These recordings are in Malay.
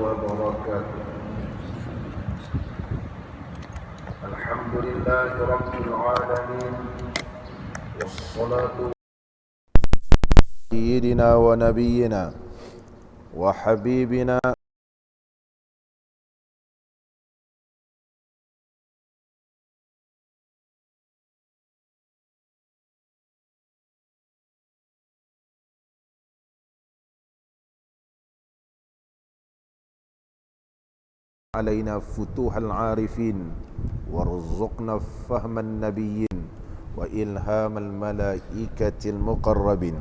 وبركاته. الحمد لله رب العالمين، والصلاة سيدنا ونبينا وحبيبنا علينا فتوح العارفين وارزقنا فهم النبيين وإلهام الملائكة المقربين.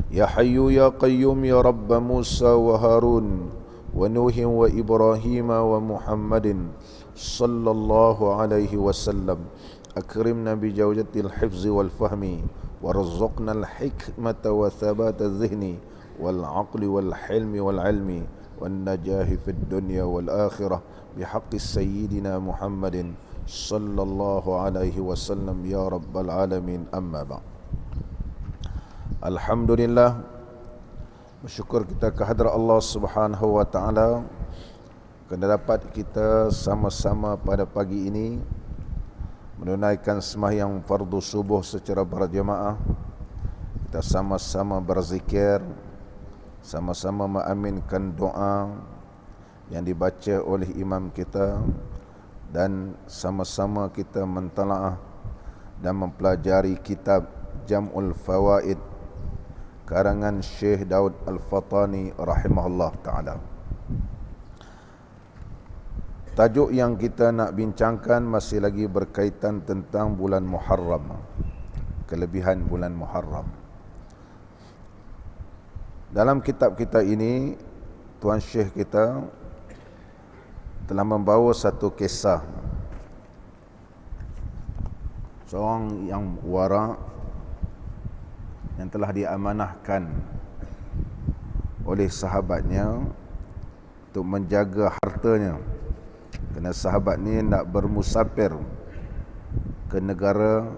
يا حي يا قيوم يا رب موسى وهارون ونوح وإبراهيم ومحمد صلى الله عليه وسلم، أكرمنا بجودة الحفظ والفهم وارزقنا الحكمة وثبات الذهن والعقل والحلم والعلم والنجاح في الدنيا والآخرة بحق سيدنا محمد صلى الله عليه وسلم يا رب العالمين. أما بعد، Alhamdulillah, bersyukur kita kehadrat Allah Subhanahu wa taala kerana dapat kita sama-sama pada pagi ini menunaikan sembahyang fardu subuh secara berjemaah. Kita sama-sama berzikir, sama-sama mengaminkan doa yang dibaca oleh imam kita, dan sama-sama kita mentalaah dan mempelajari kitab Jam'ul Fawaid karangan Syekh Daud Al-Fatani rahimahullah ta'ala. Tajuk yang kita nak bincangkan masih lagi berkaitan tentang bulan Muharram, kelebihan bulan Muharram. Dalam kitab kita ini, Tuan Syekh kita telah membawa satu kisah seorang yang wara' yang telah diamanahkan oleh sahabatnya untuk menjaga hartanya, kerana sahabat ni nak bermusafir ke negara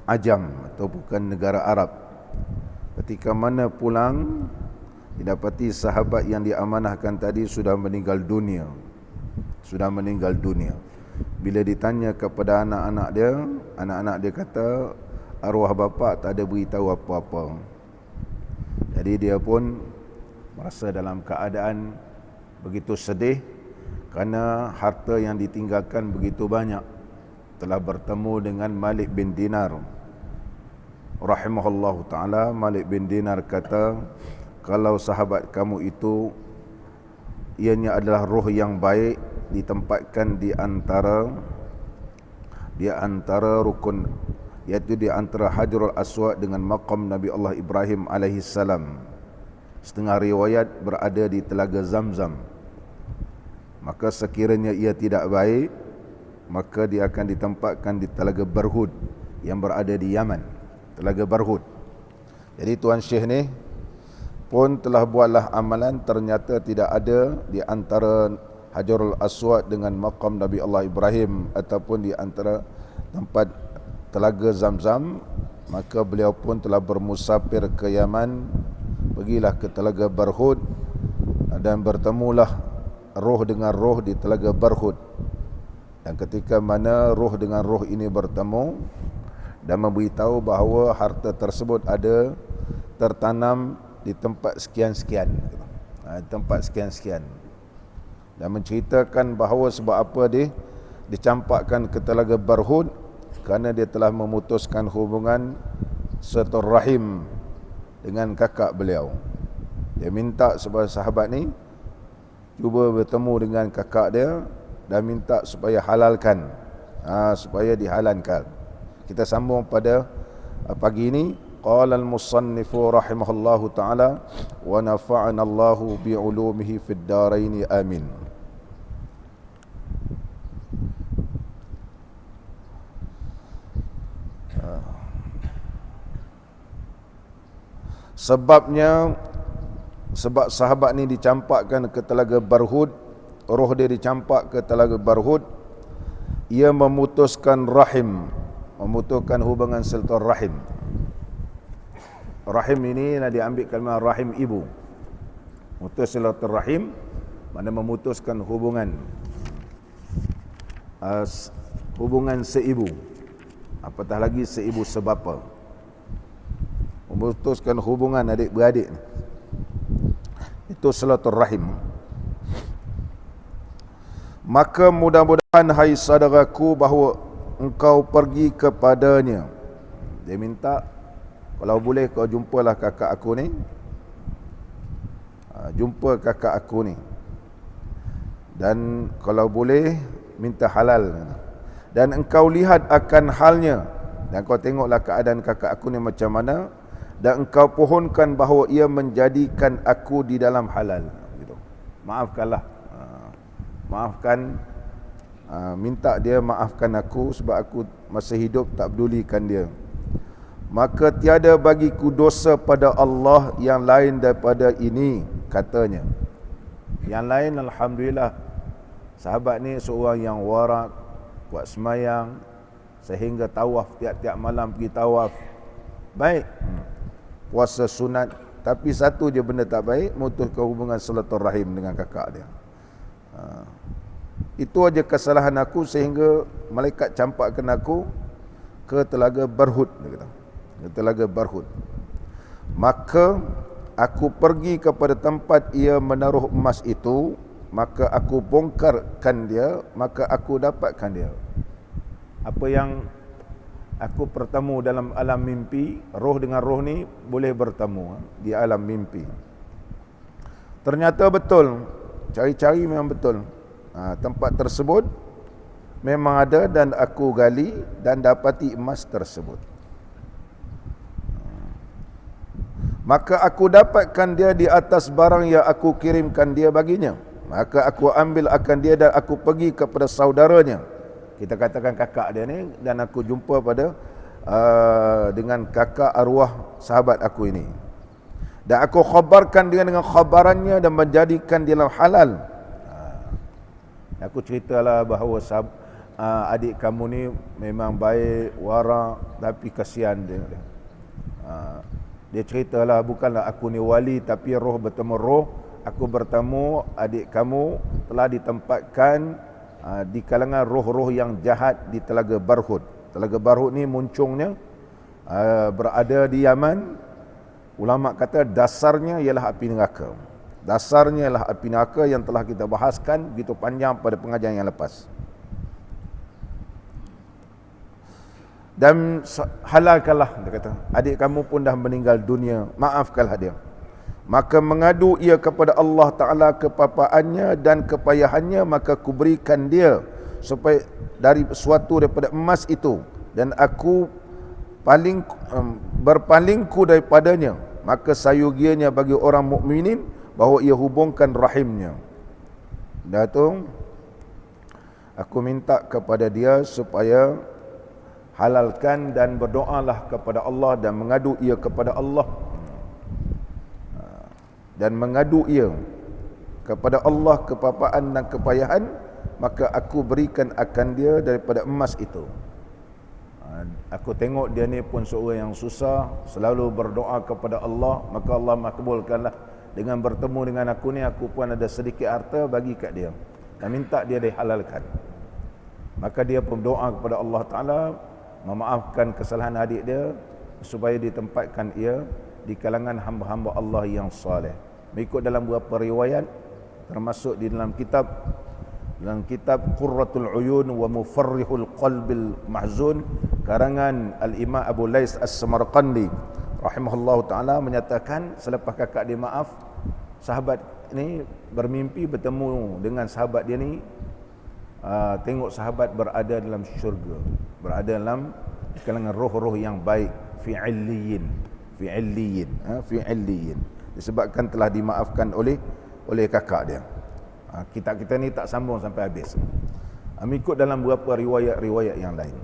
Ajam atau bukan negara Arab. Ketika mana pulang, didapati sahabat yang diamanahkan tadi sudah meninggal dunia. Bila ditanya kepada anak-anak dia kata, arwah bapa tak ada beritahu apa-apa. Jadi dia pun merasa dalam keadaan begitu sedih kerana harta yang ditinggalkan begitu banyak. Telah bertemu dengan Malik bin Dinar rahimahullahu ta'ala. Malik bin Dinar kata, kalau sahabat kamu itu ianya adalah roh yang baik, ditempatkan di antara rukun, iaitu di antara Hajarul Aswad dengan maqam Nabi Allah Ibrahim alaihi salam. Setengah riwayat berada di Telaga Zamzam. Maka sekiranya ia tidak baik, maka dia akan ditempatkan di Telaga Barhud yang berada di Yaman. Telaga Barhud. Jadi Tuan Syekh ni pun telah buatlah amalan, ternyata tidak ada di antara Hajarul Aswad dengan maqam Nabi Allah Ibrahim ataupun di antara tempat Telaga Zamzam. Maka beliau pun telah bermusafir ke Yaman, pergilah ke Telaga Barhud, dan bertemulah roh dengan roh di Telaga Barhud. Dan ketika mana roh dengan roh ini bertemu dan memberitahu bahawa harta tersebut ada tertanam di tempat sekian-sekian, tempat sekian-sekian, dan menceritakan bahawa sebab apa dia dicampakkan ke Telaga Barhud, kerana dia telah memutuskan hubungan silaturahim dengan kakak beliau. Dia minta supaya sahabat ni cuba bertemu dengan kakak dia dan minta supaya halalkan, supaya dihalalkan. Kita sambung pada pagi ini. Qala al-musannifu rahimahullahu ta'ala wa nafa'ana Allahu bi'ulumihi fid daraini amin. Sebab sahabat ni dicampakkan ke Telaga Barhud, roh dia dicampak ke Telaga Barhud, ia memutuskan hubungan silaturahim. Rahim ini nak diambil kalimah rahim ibu. Mutus silaturahim Mana memutuskan hubungan hubungan seibu, apatah lagi seibu sebapa, memutuskan hubungan adik-beradik, itu silaturrahim. Maka mudah-mudahan hai saudaraku bahawa engkau pergi kepadanya. Dia minta, kalau boleh kau jumpalah kakak aku ni, jumpa kakak aku ni, dan kalau boleh minta halal, dan engkau lihat akan halnya, dan kau tengoklah keadaan kakak aku ni macam mana, dan engkau pohonkan bahawa ia menjadikan aku di dalam halal gitu. Maafkanlah, maafkan, minta dia maafkan aku sebab aku masih hidup tak pedulikan dia. Maka tiada bagiku dosa pada Allah yang lain daripada ini, katanya. Yang lain alhamdulillah, sahabat ni seorang yang warak, buat semayang sehingga tawaf, tiap-tiap malam pergi tawaf, baik, puasa sunat. Tapi satu je benda tak baik, memutuskan hubungan silaturahim dengan kakak dia. Itu aja kesalahan aku sehingga malaikat campakkan aku ke telaga Barhud, dia kata, ke telaga Barhud. Maka aku pergi kepada tempat ia menaruh emas itu, maka aku bongkarkan dia, maka aku dapatkan dia. Apa yang aku bertemu dalam alam mimpi, roh dengan roh ni boleh bertemu di alam mimpi. Ternyata betul, cari-cari memang betul. Tempat tersebut memang ada dan aku gali dan dapati emas tersebut. Maka aku dapatkan dia di atas barang yang aku kirimkan dia baginya. Maka aku ambil akan dia dan aku pergi kepada saudaranya, kita katakan kakak dia ni, dan aku jumpa pada dengan kakak arwah sahabat aku ini, dan aku khabarkan dia dengan khabarannya dan menjadikan dia halal. Aku ceritalah bahawa adik kamu ni memang baik, warak, tapi kasihan dia. Dia ceritalah, bukanlah aku ni wali, tapi roh bertemu roh. Aku bertemu adik kamu telah ditempatkan di kalangan roh-roh yang jahat di Telaga Barhud. Telaga Barhud ni muncungnya berada di Yaman. Ulama kata dasarnya ialah api neraka. Dasarnya ialah api neraka yang telah kita bahaskan begitu panjang pada pengajian yang lepas. Dan halalkanlah, dia kata, adik kamu pun dah meninggal dunia, maafkanlah dia. Maka mengadu ia kepada Allah Ta'ala kepapaannya dan kepayahannya, maka kuberikan dia supaya dari suatu daripada emas itu, dan aku berpalingku daripadanya. Maka sayugianya bagi orang mukminin bahawa ia hubungkan rahimnya. Dah tu aku minta kepada dia supaya halalkan dan berdoalah kepada Allah dan mengadu ia kepada Allah, dan mengadu ia kepada Allah kepapaan dan kepayahan, maka aku berikan akan dia daripada emas itu. Aku tengok dia ni pun seorang yang susah, selalu berdoa kepada Allah, maka Allah makbulkanlah. Dengan bertemu dengan aku ni, aku pun ada sedikit harta bagi kat dia dan minta dia dihalalkan. Maka dia pun doa kepada Allah Ta'ala memaafkan kesalahan adik dia supaya ditempatkan ia di kalangan hamba-hamba Allah yang saleh. Mengikut dalam beberapa riwayat, termasuk di dalam kitab Qurratul Uyun wa Mufarrihul Qalbil Mahzun karangan Al-Imam Abu Lais As-Samarqandi rahimahullahu ta'ala, menyatakan selepas kakak dia maaf, sahabat ni bermimpi bertemu dengan sahabat dia ni, tengok sahabat berada dalam syurga, berada dalam kalangan roh-roh yang baik, fi illiyin, disebabkan telah dimaafkan oleh kakak dia. Kita ni tak sambung sampai habis, mengikut dalam beberapa riwayat yang lain.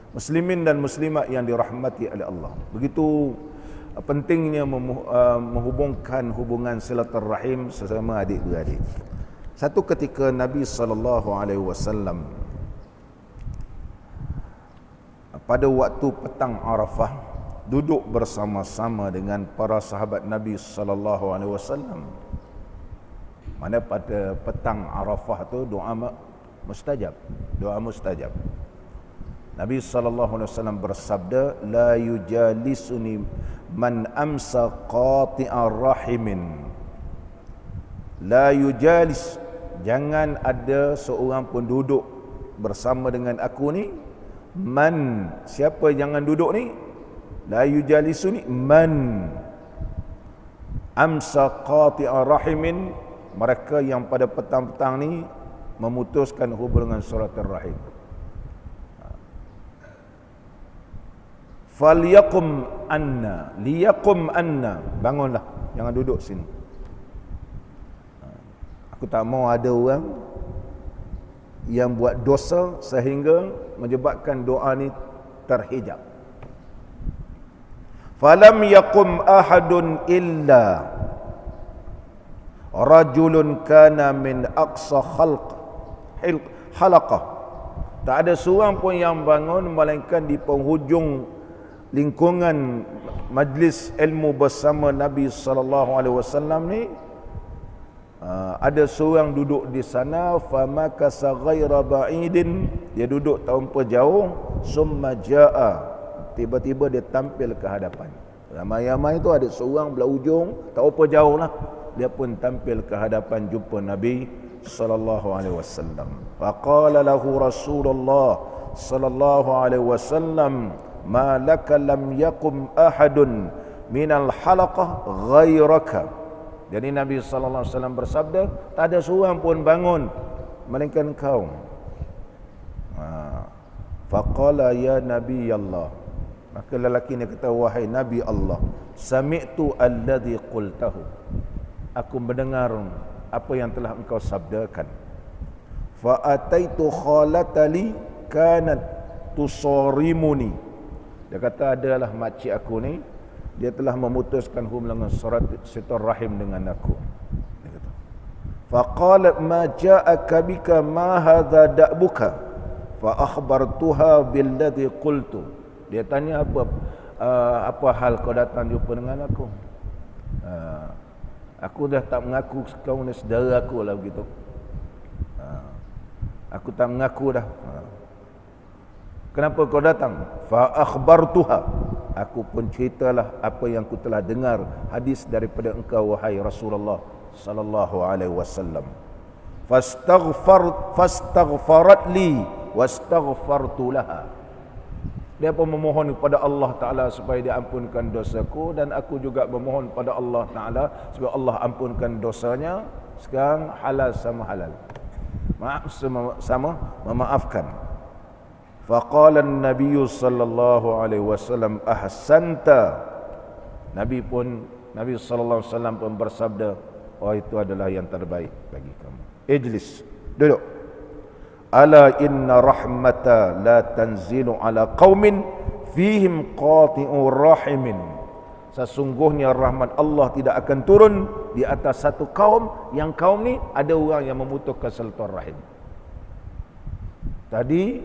Muslimin dan muslimat yang dirahmati oleh Allah, begitu pentingnya menghubungkan hubungan silaturrahim sesama adik-beradik. Satu ketika Nabi SAW pada waktu petang Arafah duduk bersama-sama dengan para sahabat Nabi SAW. Mana pada petang Arafah tu doa mustajab. Doa mustajab. Nabi SAW bersabda, la yujalisuni man amsa qati'a rahimin. La yujalis, jangan ada seorang pun duduk bersama dengan aku ni. Man, siapa jangan duduk ni? La yujalisuni man amsa qati'a rahimin, mereka yang pada petang-petang ni memutuskan hubungan silaturahim. Falyakum anna, liyakum anna, bangunlah, jangan duduk sini. Aku tak mau ada orang yang buat dosa sehingga menyebabkan doa ni terhijab. Falam yakum ahadun illa rajulun kana min aqsa halaqah. Tak ada seorang pun yang bangun melainkan di penghujung lingkungan majlis ilmu bersama Nabi SAW ni, ada seorang duduk di sana, famakasa ghaira ba'idin, dia duduk tanpa jauh, summa jaa, tiba-tiba dia tampil ke hadapan. Ramai-ramai tu ada seorang belah ujung, tak apa jauh lah, dia pun tampil ke hadapan jumpa Nabi SAW. Faqala lahu Rasulullah SAW, ma laka lam yakum ahadun minal halaqah ghairaka. Jadi Nabi SAW bersabda, tak ada seorang pun bangun melainkan kau. Faqala ya Nabi Allah, maka lelaki ni kata, wahai Nabi Allah, sami'tu alladhi qultahu, aku mendengar apa yang telah engkau sabdakan. Fa ataitu khalatali kanat tusarimuni, dia kata adalah makcik aku ni, dia telah memutuskan hubungan silaturahim dengan aku. Dia kata, faqalat ma ja'aka bika ma hadha da'buka fa akhbartuha billadhi qultu. Dia tanya apa hal kau datang jumpa dengan aku? Aku dah tak mengaku kau ni saudara aku lah begitu. Aku tak mengaku dah. Kenapa kau datang? Fa akhbartuha, aku pun ceritalah apa yang ku telah dengar hadis daripada engkau wahai Rasulullah sallallahu alaihi wasallam. Fastaghfarat li wastaghfartu laha. Dia pun memohon kepada Allah Taala supaya dia ampunkan dosaku, dan aku juga memohon pada Allah Taala supaya Allah ampunkan dosanya. Sekarang halal sama halal, maaf sama memaafkan. Faqala an-nabiy sallallahu alaihi wasallam ahsanta. Nabi sallallahu alaihi wasallam pun bersabda, oh itu adalah yang terbaik bagi kamu. Ijlis, duduk. Ala inna rahmata la tanzilu ala qaumin fihim qati'ur rahimin. Sesungguhnya rahmat Allah tidak akan turun di atas satu kaum yang kaum ni ada orang yang memutuskan silaturahim. Tadi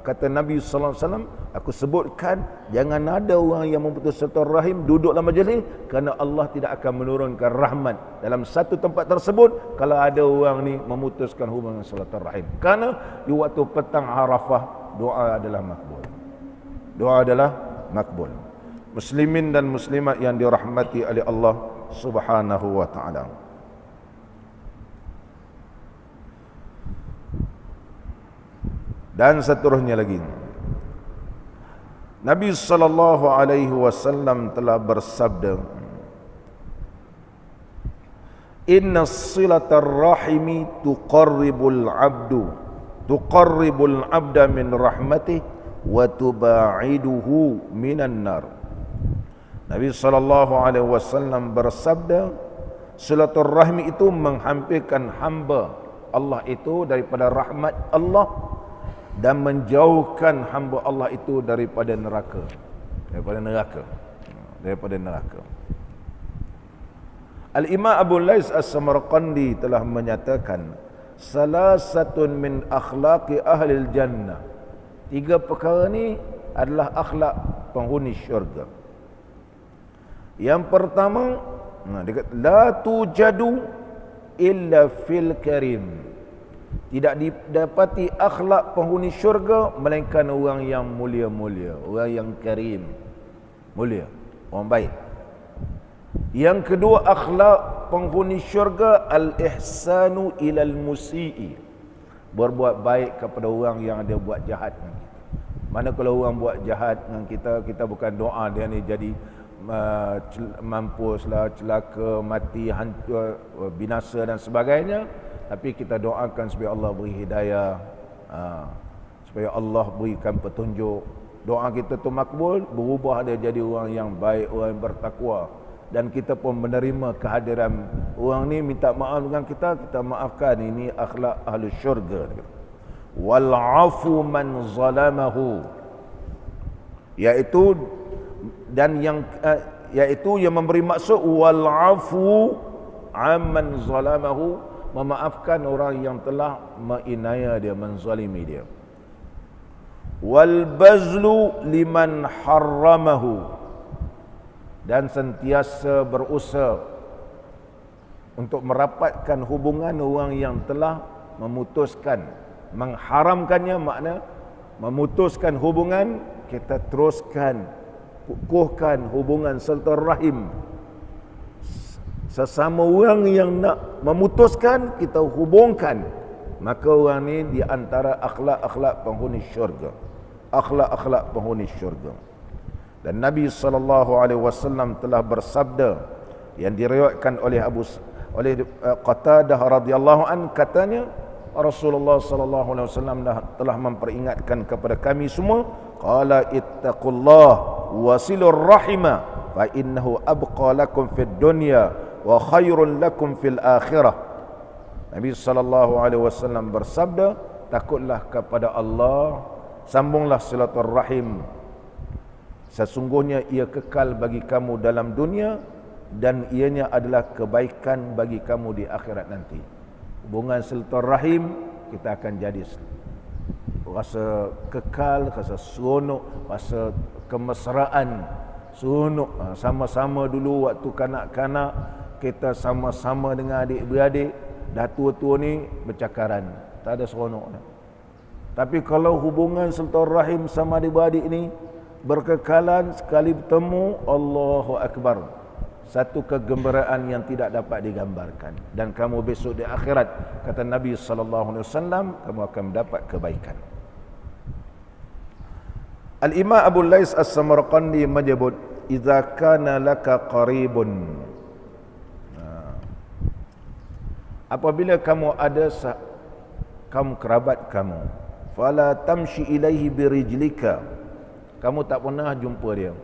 kata Nabi sallallahu alaihi wasallam, aku sebutkan jangan ada orang yang memutus silaturahim duduk dalam majlis, kerana Allah tidak akan menurunkan rahmat dalam satu tempat tersebut kalau ada orang ni memutuskan hubungan silaturahim. Kerana di waktu petang Arafah doa adalah makbul. Doa adalah makbul. Muslimin dan muslimat yang dirahmati oleh Allah Subhanahu wa taala. Dan seterusnya lagi, Nabi sallallahu alaihi wasallam telah bersabda, inna silatar rahimi tuqarribul abda min rahmatih wa tuba'iduhu minan nar. Nabi sallallahu alaihi wasallam bersabda, silaturahmi itu menghampirkan hamba Allah itu daripada rahmat Allah dan menjauhkan hamba Allah itu daripada neraka. Al-Imam Abu Lais As-Samarqandi telah menyatakan, salasatun min akhlaqi ahlil jannah. 3 perkara ni adalah akhlak penghuni syurga. Yang pertama, dia kata la tujadu illa fil karim. Tidak didapati akhlak penghuni syurga melainkan orang yang mulia-mulia, orang yang karim, mulia, orang baik. Yang kedua, akhlak penghuni syurga al-ihsanu ilal musii, berbuat baik kepada orang yang ada buat jahat dengan kita. Mana kalau orang buat jahat dengan kita, kita bukan doa dia ni jadi mampuslah, celaka, mati, hancur, binasa dan sebagainya, tapi kita doakan supaya Allah beri hidayah, supaya Allah berikan petunjuk. Doa kita tu makbul, berubah dia jadi orang yang baik, orang yang bertakwa, dan kita pun menerima kehadiran orang ni minta maaf dengan kita, kita maafkan. Ini akhlak ahli syurga. Wal afu man zalamahu, iaitu dan yang iaitu yang memberi maksud wal afu amman zalamahu, memaafkan orang yang telah menganiaya dia, menzalimi dia. Wal bazlu liman harramahu, dan sentiasa berusaha untuk merapatkan hubungan orang yang telah memutuskan, mengharamkannya, makna memutuskan hubungan, kita teruskan, kukuhkan hubungan silaturahim. Sesama orang yang nak memutuskan, kita hubungkan. Maka orang ni di antara akhlak-akhlak penghuni syurga. Akhlak-akhlak penghuni syurga. Dan Nabi SAW telah bersabda, yang diriwayatkan oleh Qatadah radhiyallahu an, katanya Rasulullah SAW telah memperingatkan kepada kami semua, qala ittaqullah wasilur rahima fa innahu abqa lakum fid dunya wa khairun lakum fil akhirah. Nabi SAW bersabda, takutlah kepada Allah, sambunglah silaturahim, sesungguhnya ia kekal bagi kamu dalam dunia dan ianya adalah kebaikan bagi kamu di akhirat nanti. Hubungan silaturahim kita akan jadi rasa kekal, rasa seronok, rasa kemesraan, seronok. Sama-sama dulu waktu kanak-kanak, kita sama-sama dengan adik-beradik, dah tua-tua ni bercakaran, tak ada seronok. Tapi kalau hubungan silaturahim sama adik-beradik ni berkekalan, sekali bertemu, Allahu Akbar, satu kegembiraan yang tidak dapat digambarkan. Dan kamu besok di akhirat, kata Nabi SAW, kamu akan mendapat kebaikan. Al-Imam Abu Lais As-Samarqandi menyebut, idza kana laka qaribun, apabila kamu ada kamu kerabat kamu, fala tamshi ilaihi birijlika, kamu tak pernah jumpa dia,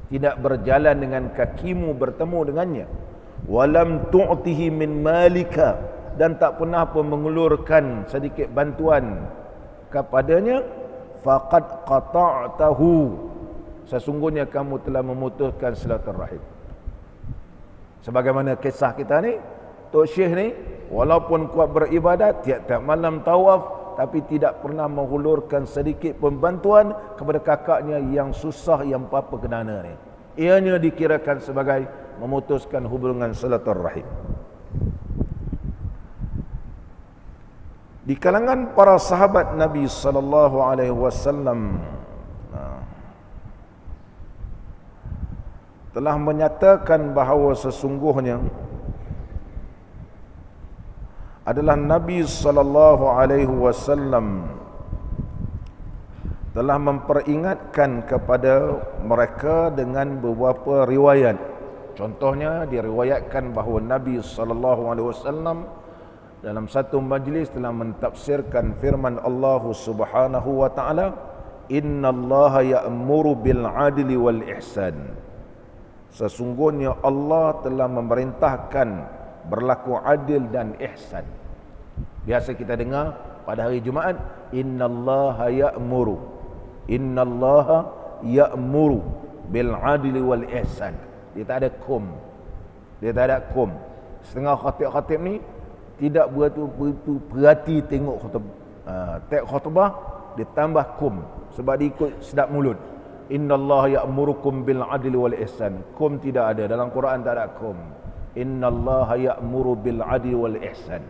tidak berjalan dengan kakimu bertemu dengannya, walam tu'tihi min malika, dan tak pernah pun mengulurkan sedikit bantuan kepadanya, faqad qata'tahu, sesungguhnya kamu telah memutuskan silaturahim. Sebagaimana kisah kita ni, Tok Syekh ni walaupun kuat beribadat, tiap-tiap malam tawaf, tapi tidak pernah menghulurkan sedikit pembantuan kepada kakaknya yang susah, yang apa kenana ni. Ianya dikirakan sebagai memutuskan hubungan silaturahim. Di kalangan para sahabat Nabi SAW telah menyatakan bahawa sesungguhnya adalah Nabi SAW telah memperingatkan kepada mereka dengan beberapa riwayat. Contohnya diriwayatkan bahawa Nabi SAW dalam satu majlis telah mentafsirkan firman Allah Subhanahu wa taala, innallaha ya'muru bil adli wal ihsan, sesungguhnya Allah telah memerintahkan berlaku adil dan ihsan. Biasa kita dengar pada hari Jumaat, innallaha ya'muru bil adli wal ihsan. Dia tak ada kum. Setengah khatib-khatib ni tidak begitu perhati tengok khutbah, dia tambah kum sebab dia ikut sedap mulut. Innallaha ya'murukum bil adli wal ihsan. Kum tidak ada dalam Quran, tak ada kum. innallaha ya'muru bil 'adli wal ihsan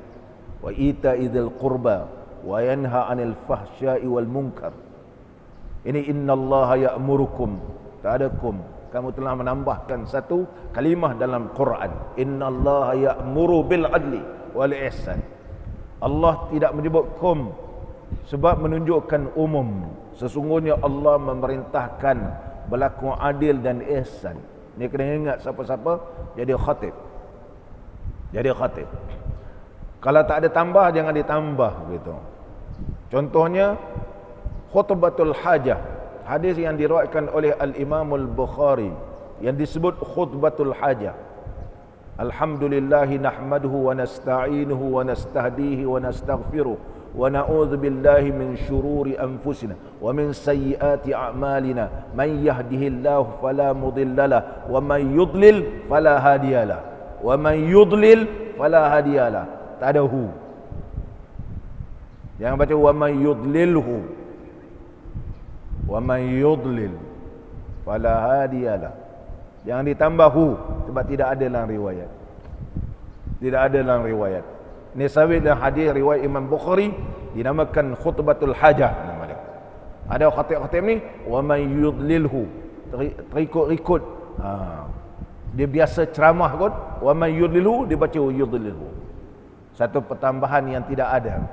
wa ita'i dzil qurba wa yanha 'anil fahsya'i wal munkar. Ini innallaha ya'murukum, ta'adakum, kamu telah menambahkan satu kalimah dalam Quran, innallaha ya'muru bil 'adli wal ihsan. Allah tidak menyebut kum sebab menunjukkan umum. Sesungguhnya Allah memerintahkan berlaku adil dan ihsan. Ni kena ingat siapa-siapa jadi khatib. Jadi khatib. Kalau tak ada tambah, jangan ditambah gitu. Contohnya khutbatul hajah, hadis yang diriwayatkan oleh Al-Imam Al-Bukhari yang disebut khutbatul hajah. Alhamdulillahi nahmaduhu wa nasta'inuhu wa nastahdihi wa nastaghfiruh wa na'udzu billahi min syururi anfusina wa min sayyiati a'malina man yahdihillahu fala mudhillalah wa man yudlil fala hadiyalah wa man yudlil fala hadiyalah. Tak ada hu. Jangan baca wa man yudlilhu, wa man yudlil fala hadiyalah. Jangan ditambah hu sebab tidak ada dalam riwayat. Tidak ada dalam riwayat. Ini sahih dalam hadis riwayat Imam Bukhari dinamakan khutbatul hajah nama dia. Ada khatib-khatib ni wa man yudlilhu, terikut-ikut. Dia biasa ceramah kot, wa man yudlilhu dia baca yudlilhu. Satu pertambahan yang tidak ada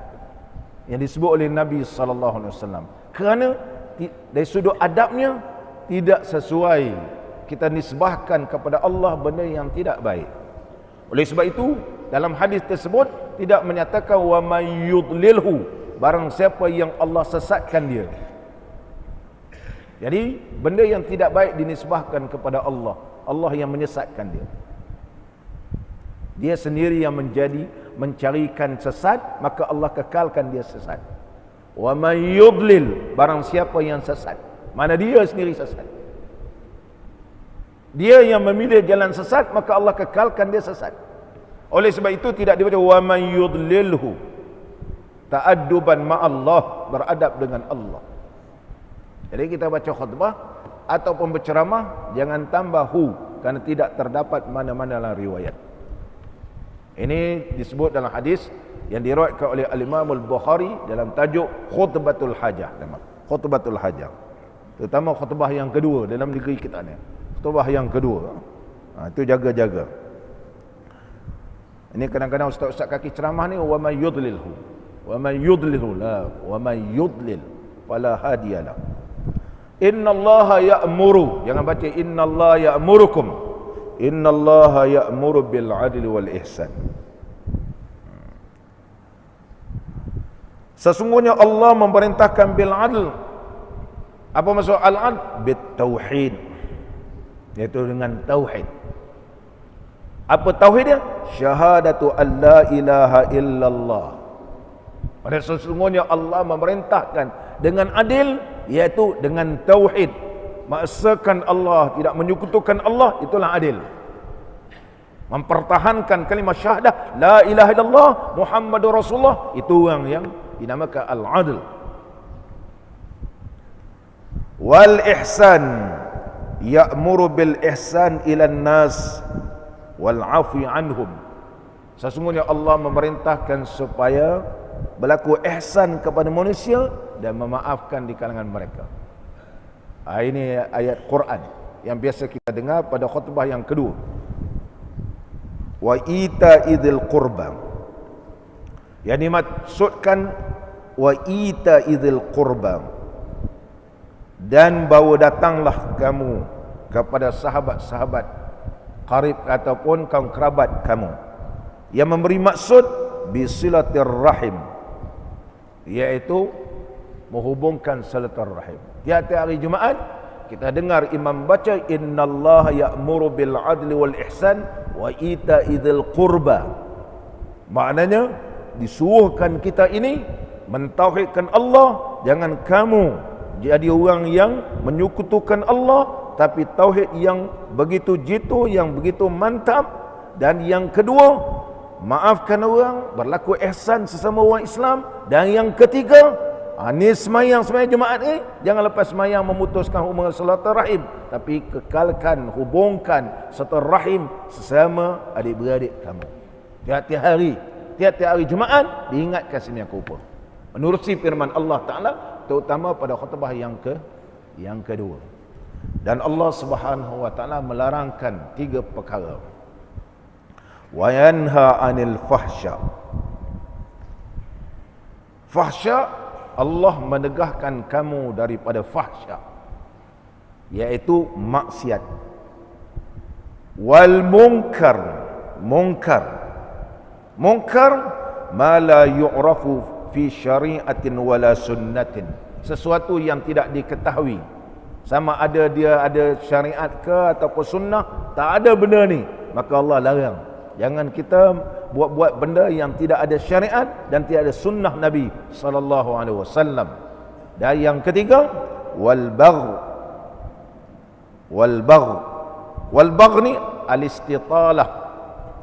yang disebut oleh Nabi sallallahu alaihi wasallam. Kerana dari sudut adabnya tidak sesuai kita nisbahkan kepada Allah benda yang tidak baik. Oleh sebab itu dalam hadis tersebut tidak menyatakan wa may yudlilhu, barang siapa yang Allah sesatkan dia. Jadi benda yang tidak baik dinisbahkan kepada Allah, Allah yang menyesatkan dia. Dia sendiri yang mencarikan sesat, maka Allah kekalkan dia sesat. Wa may yudlil, barang siapa yang sesat, mana dia sendiri sesat. Dia yang memilih jalan sesat, maka Allah kekalkan dia sesat. Oleh sebab itu tidak dibaca wa man yudlilhu, ta'adduban ma'allah, beradab dengan Allah. Jadi kita baca khutbah ataupun berceramah jangan tambah hu, kerana tidak terdapat mana-mana dalam riwayat. Ini disebut dalam hadis yang diriwayatkan oleh Al-Imam Al-Bukhari dalam tajuk khutbatul hajah. Khutbatul hajah, terutama khutbah yang kedua dalam negeri kita ni. Khutbah yang kedua, itu jaga-jaga. Ini kadang-kadang ustaz-ustaz kaki ceramah ni wa may yudlilhu, wa may yudlilhu la wa may yudlil fala hadiyalah. Innallaha ya'muru, jangan baca innallaha ya'murukum, innallaha ya'muru bil 'adli wal ihsan. Sesungguhnya Allah memerintahkan bil 'adl. Apa maksud al-'adl? Bit tauhid, iaitu dengan tauhid. Apa tauhid dia? Syahadatu an la ilaha illallah. Pada sesungguhnya Allah memerintahkan dengan adil, iaitu dengan tauhid, mengesahkan Allah, tidak menyekutukan Allah, itulah adil. Mempertahankan kalimah syahadah la ilaha illallah Muhammadur Rasulullah, itu yang dinamakan al-adl. Wal ihsan, ya'muru bil ihsan ilan nas wal 'afwi anhum. Sesungguhnya Allah memerintahkan supaya berlaku ihsan kepada manusia dan memaafkan di kalangan mereka. Ini ayat Quran yang biasa kita dengar pada khutbah yang kedua. Wa ita'idil qurba, yang dimaksudkan wa ita'idil qurba, dan bawa datanglah kamu kepada sahabat-sahabat qarib ataupun kaum kerabat kamu. Yang memberi maksud bisilatir rahim, iaitu menghubungkan silaturahim. Tiap-tiap hari Jumaat kita dengar imam baca innallaha ya'muru bil 'adli wal ihsan wa ita'idil qurba. Maknanya disuruhkan kita ini mentauhidkan Allah, jangan kamu jadi orang yang menyekutukan Allah, tapi tauhid yang begitu jitu, yang begitu mantap. Dan yang kedua, maafkan orang, berlaku ihsan sesama orang Islam. Dan yang ketiga, Ni semayang Jumaat ni, jangan lepas semayang memutuskan hubungan silaturahim, tapi kekalkan, hubungkan silaturahim sesama adik-beradik kamu. Tiap-tiap hari Jumaat diingatkan semiang rupa. Menerusi firman Allah Ta'ala, terutama pada khutbah yang kedua. Dan Allah Subhanahu wa Ta'ala melarangkan 3 perkara. Wa yanha 'anil fahsya. Fahsya, Allah menegahkan kamu daripada fahsya, iaitu maksiat. Wal munkar, munkar ma la yu'rafu fi syari'atin wala sunnatin, sesuatu yang tidak diketahui, sama ada dia ada syariat ke ataupun sunnah, tak ada benda ni, maka Allah larang. Jangan kita buat-buat benda yang tidak ada syariat dan tidak ada sunnah Nabi sallallahu alaihi wasallam. Dan yang ketiga, wal bagh ni al-istitalah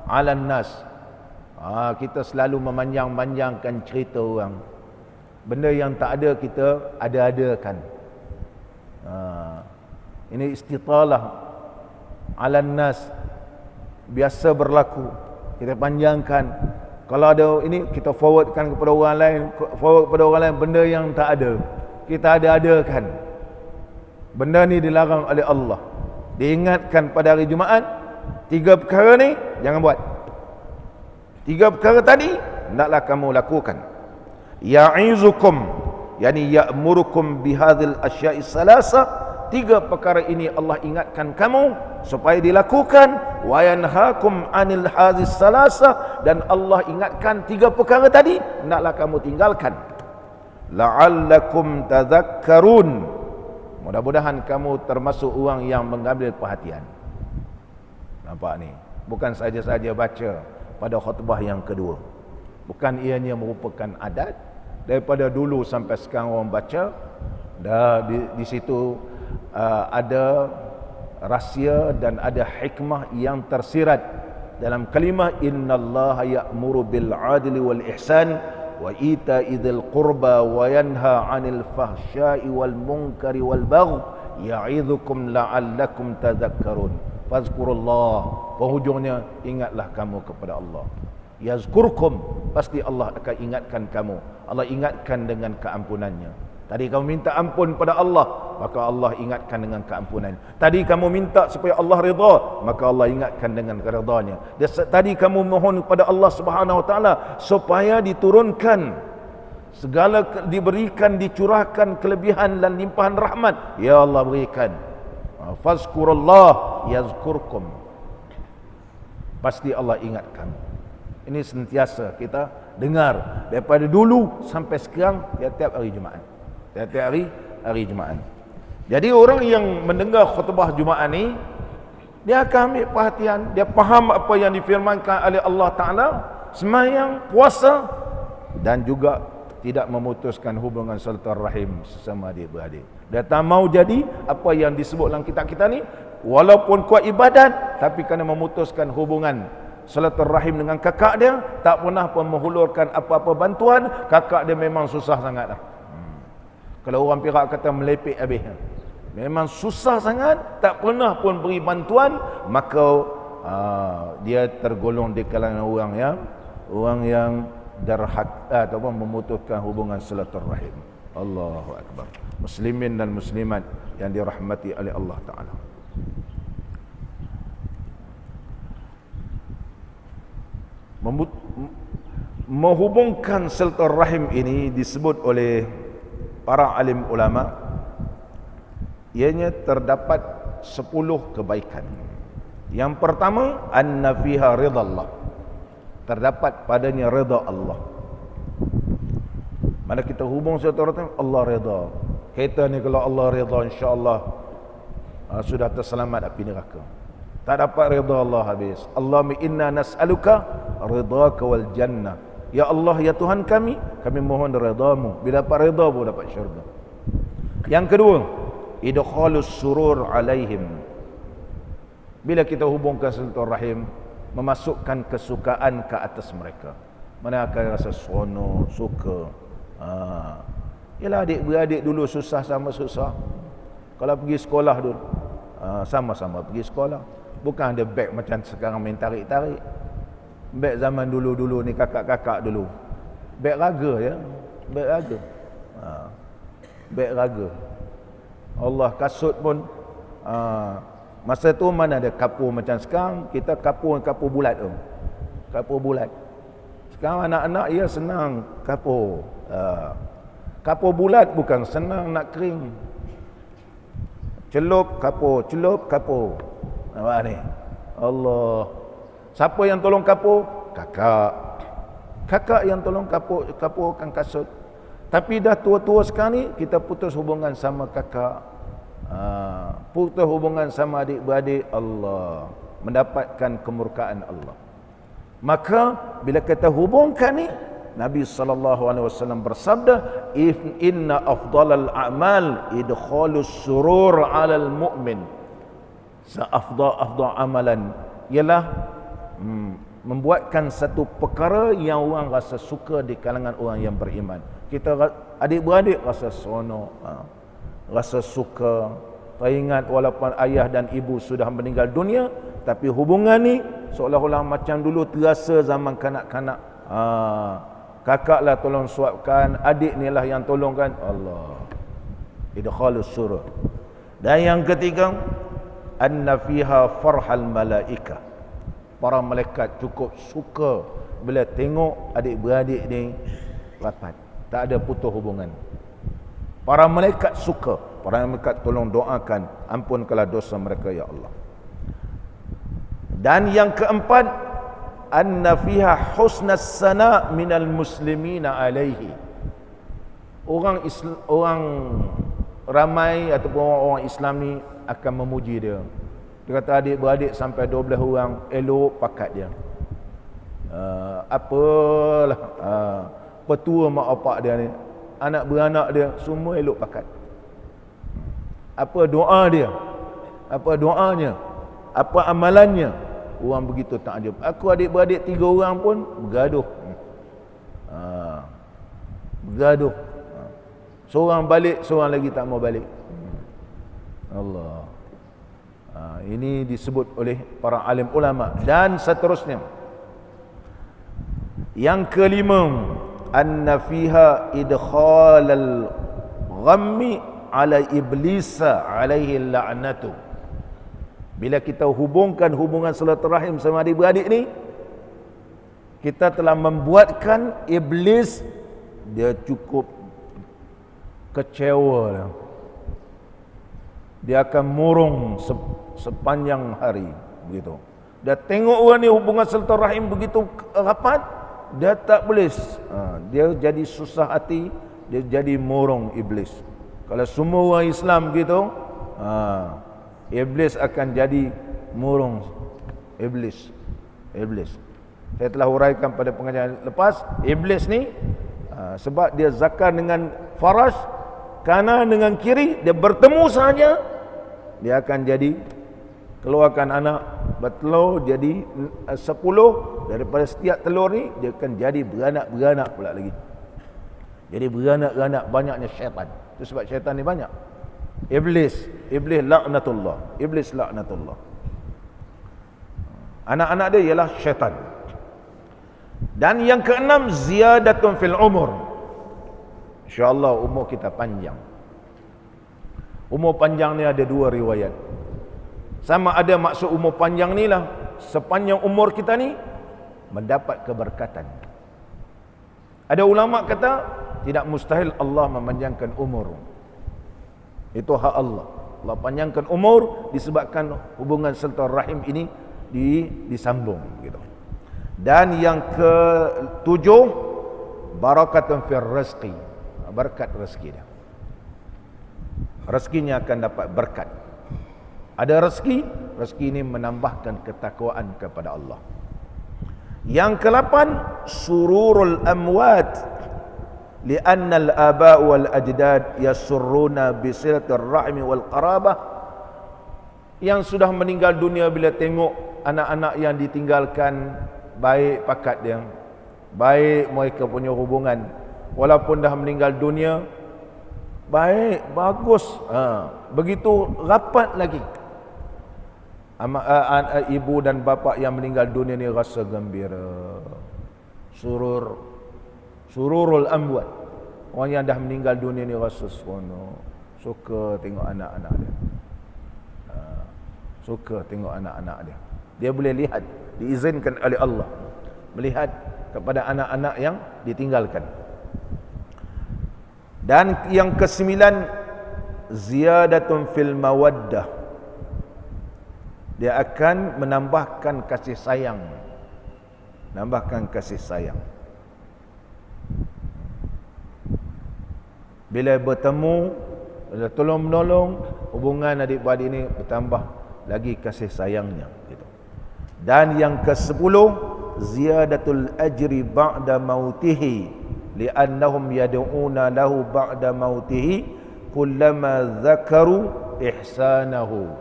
'ala nas. Kita selalu memanjang-manjangkan cerita orang. Benda yang tak ada kita ada-adakan. Ini istitalah 'ala nas, biasa berlaku. Kita panjangkan, kalau ada ini kita forwardkan kepada orang lain, benda yang tak ada kita ada-adakan. Benda ni dilarang oleh Allah. Diingatkan pada hari Jumaat, 3 perkara ni jangan buat. 3 perkara tadi hendaklah kamu lakukan. Ya'izukum, yani ya'murukum bihadzal asya'i salasa. 3 perkara ini Allah ingatkan kamu supaya dilakukan. Wa yanhaakum 'anil hazis salasa, dan Allah ingatkan 3 perkara tadi hendaklah kamu tinggalkan. La'allakum tadhakkarun, mudah-mudahan kamu termasuk orang yang mengambil perhatian. Nampak ni, bukan saja-saja baca pada khutbah yang kedua, bukan ianya merupakan adat daripada dulu sampai sekarang orang baca. Di situ ada rahsia dan ada hikmah yang tersirat dalam kalimah innallaha ya'muru bil 'adli wal ihsan wa ita'i dzil qurba wa yanha 'anil fahsya'i wal munkari wal bagh ya'idzukum la'allakum tadhakkarun. Fazkurullah, penghujungnya ingatlah kamu kepada Allah. Yazkurkum, pasti Allah akan ingatkan kamu. Allah ingatkan dengan keampunannya. Tadi kamu minta ampun pada Allah, maka Allah ingatkan dengan keampunan. Tadi kamu minta supaya Allah redha, maka Allah ingatkan dengan keredanya. Tadi kamu mohon kepada Allah Subhanahu wa taala supaya diturunkan segala, diberikan, dicurahkan kelebihan dan limpahan rahmat, ya Allah berikan. Fazkurullah yazkurkum, pasti Allah ingatkan. Ini sentiasa kita dengar daripada dulu sampai sekarang, tiap-tiap hari Jumaat. Tiap-tiap hari Jumaat. Jadi orang yang mendengar khutbah Jumaat ni, dia akan ambil perhatian, dia faham apa yang difirmankan oleh Allah Ta'ala, sembahyang, puasa, dan juga tidak memutuskan hubungan silaturahim sesama adik-beradik. Dia tak mau jadi apa yang disebut dalam kitab kita ni, walaupun kuat ibadat, tapi kerana memutuskan hubungan silaturahim dengan kakak dia, tak pernah pun menghulurkan apa-apa bantuan. Kakak dia memang susah sangat lah. Kalau orang Perak kata melepek habis, memang susah sangat, tak pernah pun beri bantuan, maka dia tergolong di kalangan orang yang darhak ataupun memutuskan hubungan silaturahim. Allahu akbar. Muslimin dan muslimat yang dirahmati oleh Allah Taala. Menghubungkan silaturahim ini disebut oleh para alim ulama, ianya terdapat 10 kebaikan. Yang pertama, anna fiha ridallah, terdapat padanya redha Allah. Mana kita hubung silaturahim, Allah redha. Kita ni kalau Allah redha, insya-Allah sudah terselamat api neraka. Tak dapat redha Allah habis. Allahumma inna nas'aluka ridhaka wal jannah. Ya Allah, ya Tuhan kami mohon redha-Mu. Bila dapat redha baru dapat syurga. Yang kedua, idkhalus surur alaihim. Bila kita hubungkan silaturahim, memasukkan kesukaan ke atas mereka. Mana akan rasa seronok, suka. Yalah, adik-beradik dulu susah sama susah. Kalau pergi sekolah dulu, sama-sama pergi sekolah. Bukan ada beg macam sekarang main tarik-tarik. Beg zaman dulu-dulu ni, kakak-kakak dulu, beg raga ya. Beg raga. Beg raga. Allah, kasut pun masa tu mana ada kapur macam sekarang. Kita kapur bulat tu. Kapur bulat. Sekarang anak-anak ya senang kapur. Kapur bulat bukan senang nak kering. Celup kapur, celup kapur. Nampak ni? Allah. Siapa yang tolong kapur? Kakak. Kakak yang tolong kapurkan kasut. Tapi dah tua-tua sekarang ni, kita putus hubungan sama kakak. Putus hubungan sama adik-beradik. Allah. Mendapatkan kemurkaan Allah. Maka bila kita hubungkan ni, Nabi SAW bersabda, inna afdalal a'mal idkhalus surur 'alal mu'min. Afdal amalan ialah membuatkan satu perkara yang orang rasa suka di kalangan orang yang beriman. Kita adik-beradik rasa seronok, rasa suka, teringat walaupun ayah dan ibu sudah meninggal dunia, tapi hubungan ni seolah-olah macam dulu terasa zaman kanak-kanak. Kakaklah tolong suapkan, adik ni lah yang tolongkan. Allah. Idkhalus surur. Dan yang ketiga, anna fiha farhal malaika. Para malaikat cukup suka bila tengok adik-beradik ni rapat, tak ada putus hubungan. Para malaikat suka. Para malaikat tolong doakan, ampunkanlah dosa mereka ya Allah. Dan yang keempat, anna fiha husnas sana minal muslimina alaihi. Orang ramai ataupun orang Islam ni akan memuji dia. Dia kata adik-beradik sampai 12 orang elok pakat dia. Apalah, petua mak opak dia ni, anak beranak dia semua elok pakat. Apa doa dia? Apa doanya? Apa amalannya? Orang begitu takjub. Aku adik-beradik 3 orang pun bergaduh. Bergaduh. Seorang balik, seorang lagi tak mau balik. Allah. Ini disebut oleh para alim ulama dan seterusnya. Yang kelima, anna fiha idkhalal ghammi ala iblisa alaihi la'natu. Bila kita hubungkan hubungan silaturahim sama adik-beradik ni, kita telah membuatkan iblis dia cukup kecewa lah. Dia akan murung sepanjang hari begitu. Dia tengok orang ni hubungan silaturahim begitu rapat, dia tak boleh, dia jadi susah hati, dia jadi murung iblis. Kalau semua orang Islam gitu, iblis akan jadi murung. Iblis. Saya telah huraikan pada pengajian lepas, iblis ni sebab dia zakar dengan faras, kanan dengan kiri, dia bertemu saja, dia akan jadi keluarkan anak bertelur jadi 10. Daripada setiap telur ni dia akan jadi beranak-beranak pula lagi. Jadi beranak-beranak, banyaknya syaitan. Itu sebab syaitan ni banyak. Iblis laknatullah. Iblis laknatullah. Anak-anak dia ialah syaitan. Dan yang keenam, ziyadatun fil umur. InsyaAllah umur kita panjang. Umur panjang ni ada 2 riwayat. Sama ada maksud umur panjang ni lah, sepanjang umur kita ni mendapat keberkatan. Ada ulama kata tidak mustahil Allah memanjangkan umur. Itu hak Allah. Allah panjangkan umur disebabkan hubungan silaturahim ini disambung gitu. Dan yang ke-7, barakatun fir rizqi. Berkat rezeki dia. Rezekinya akan dapat berkat. Ada rezeki, rezeki ini menambahkan ketakwaan kepada Allah. Yang ke-8, sururul amwat, li'anna al-aba' wal ajdad yasurruna bi silatir rahmi wal qarabah. Yang sudah meninggal dunia bila tengok anak-anak yang ditinggalkan, baik pakat dia, baik mereka punya hubungan, walaupun dah meninggal dunia, baik, bagus. Begitu rapat lagi. Ibu dan bapa yang meninggal dunia ni rasa gembira. Sururul amwat. Orang yang dah meninggal dunia ni rasa seronok. Suka tengok anak-anak dia. Suka tengok anak-anak dia. Dia boleh lihat, diizinkan oleh Allah melihat kepada anak-anak yang ditinggalkan. Dan yang kesembilan, ziyadatun fil mawaddah. Dia akan menambahkan kasih sayang. Nambahkan kasih sayang. Bila bertemu, bila tolong-menolong, hubungan adik-beradik ini bertambah lagi kasih sayangnya gitu. Dan yang ke-10, ziyadatul ajri ba'da mautihi li'annahum yad'una lahu ba'da mautihi kullama dzakaru ihsanahu.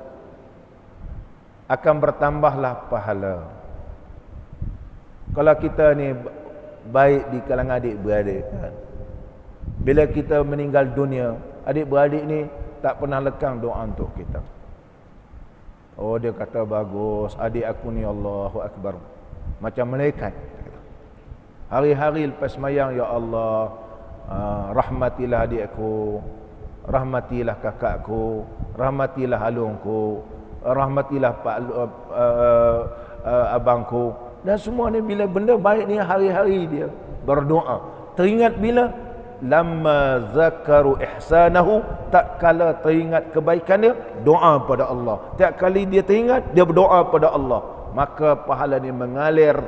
Akan bertambahlah pahala. Kalau kita ni baik di kalangan adik-beradik kan, bila kita meninggal dunia, adik-beradik ni tak pernah lekang doa untuk kita. Oh, dia kata bagus, adik aku ni Allahu Akbar, macam malaikat. Hari-hari lepas sembahyang, ya Allah, rahmatilah adik aku, rahmatilah kakakku, rahmatilah alungku, rahmatilah abangku. Dan semua ni bila benda baik ni hari-hari dia berdoa. Teringat bila? Lamma zakaru ihsanahu, tak kala teringat kebaikan dia, doa pada Allah. Tiap kali dia teringat, dia berdoa pada Allah, maka pahala ni mengalir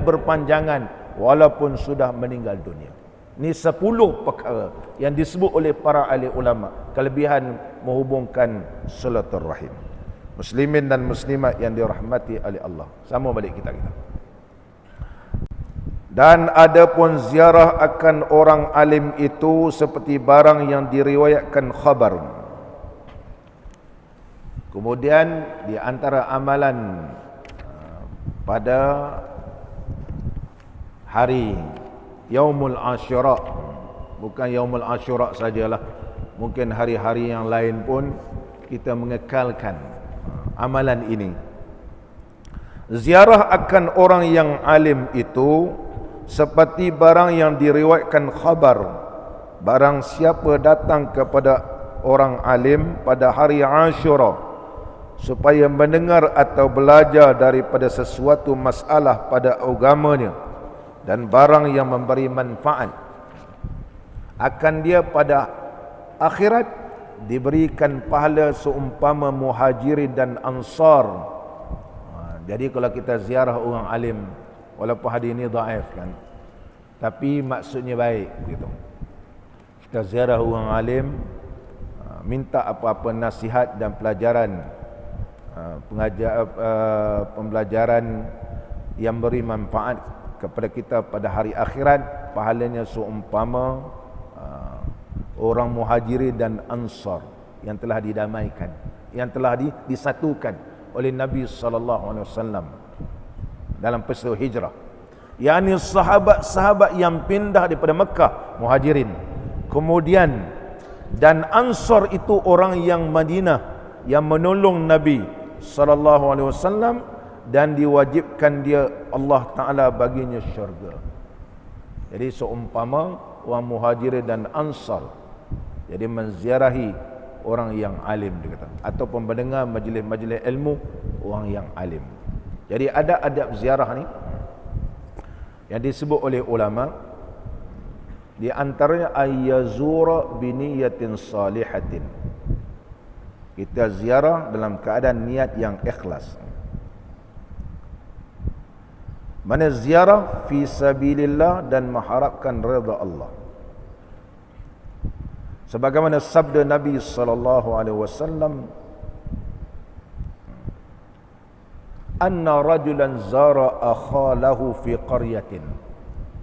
berpanjangan walaupun sudah meninggal dunia. Ini 10 perkara yang disebut oleh para ahli ulama, kelebihan menghubungkan silaturahim. Muslimin dan muslimat yang dirahmati oleh Allah, sama balik kita. Dan adapun ziarah akan orang alim itu seperti barang yang diriwayatkan khabar. Kemudian di antara amalan pada hari Yaumul Asyura, bukan Yaumul Asyura sajalah, mungkin hari-hari yang lain pun kita mengekalkan amalan ini. Ziarah akan orang yang alim itu seperti barang yang diriwayatkan khabar. Barang siapa datang kepada orang alim pada hari Asyura supaya mendengar atau belajar daripada sesuatu masalah pada agamanya dan barang yang memberi manfaat, akan dia pada akhirat diberikan pahala seumpama muhajirin dan ansar. Jadi kalau kita ziarah orang alim, walaupun hadis ini dhaif kan, tapi maksudnya baik gitu. Kita ziarah orang alim, minta apa-apa nasihat dan pelajaran, pembelajaran yang beri manfaat kepada kita pada hari akhirat, pahalanya seumpama orang muhajirin dan ansar yang telah didamaikan, yang telah disatukan oleh Nabi SAW dalam peristiwa hijrah, yakni sahabat-sahabat yang pindah daripada Mekah, muhajirin, kemudian dan ansar itu orang yang Madinah yang menolong Nabi SAW, dan diwajibkan dia Allah Ta'ala baginya syurga. Jadi seumpama orang muhajirin dan ansar, jadi menziarahi orang yang alim, dia kata, ataupun mendengar majlis-majlis ilmu orang yang alim. Jadi ada adab ziarah ni yang disebut oleh ulama, di antaranya ayyazura biniyatin salihatin. Kita ziarah dalam keadaan niat yang ikhlas. Mana ziarah fi sabilillah dan mengharapkan redha Allah. Sebagaimana sabda Nabi SAW, anna rajulan zara akhalahu fi qaryatin.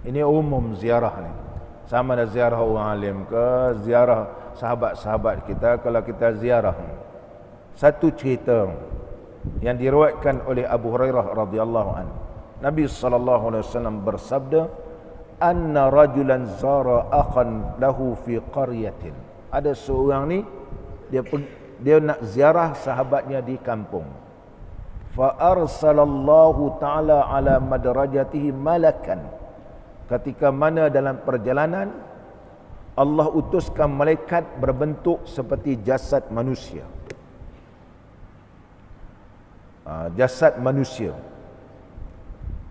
Ini umum ziarah ni. Sama ada ziarah orang alim ke, ziarah sahabat-sahabat kita. Kalau kita ziarah, satu cerita yang diriwayatkan oleh Abu Hurairah radhiyallahu anhu, Nabi SAW bersabda, anna rajulan zara akhan lahu fi qaryatin. Ada seorang ni dia nak ziarah sahabatnya di kampung. Fa arsalallahu ta'ala ala madrajatihi malakan. Ketika mana dalam perjalanan Allah utuskan malaikat berbentuk seperti jasad manusia. Jasad manusia.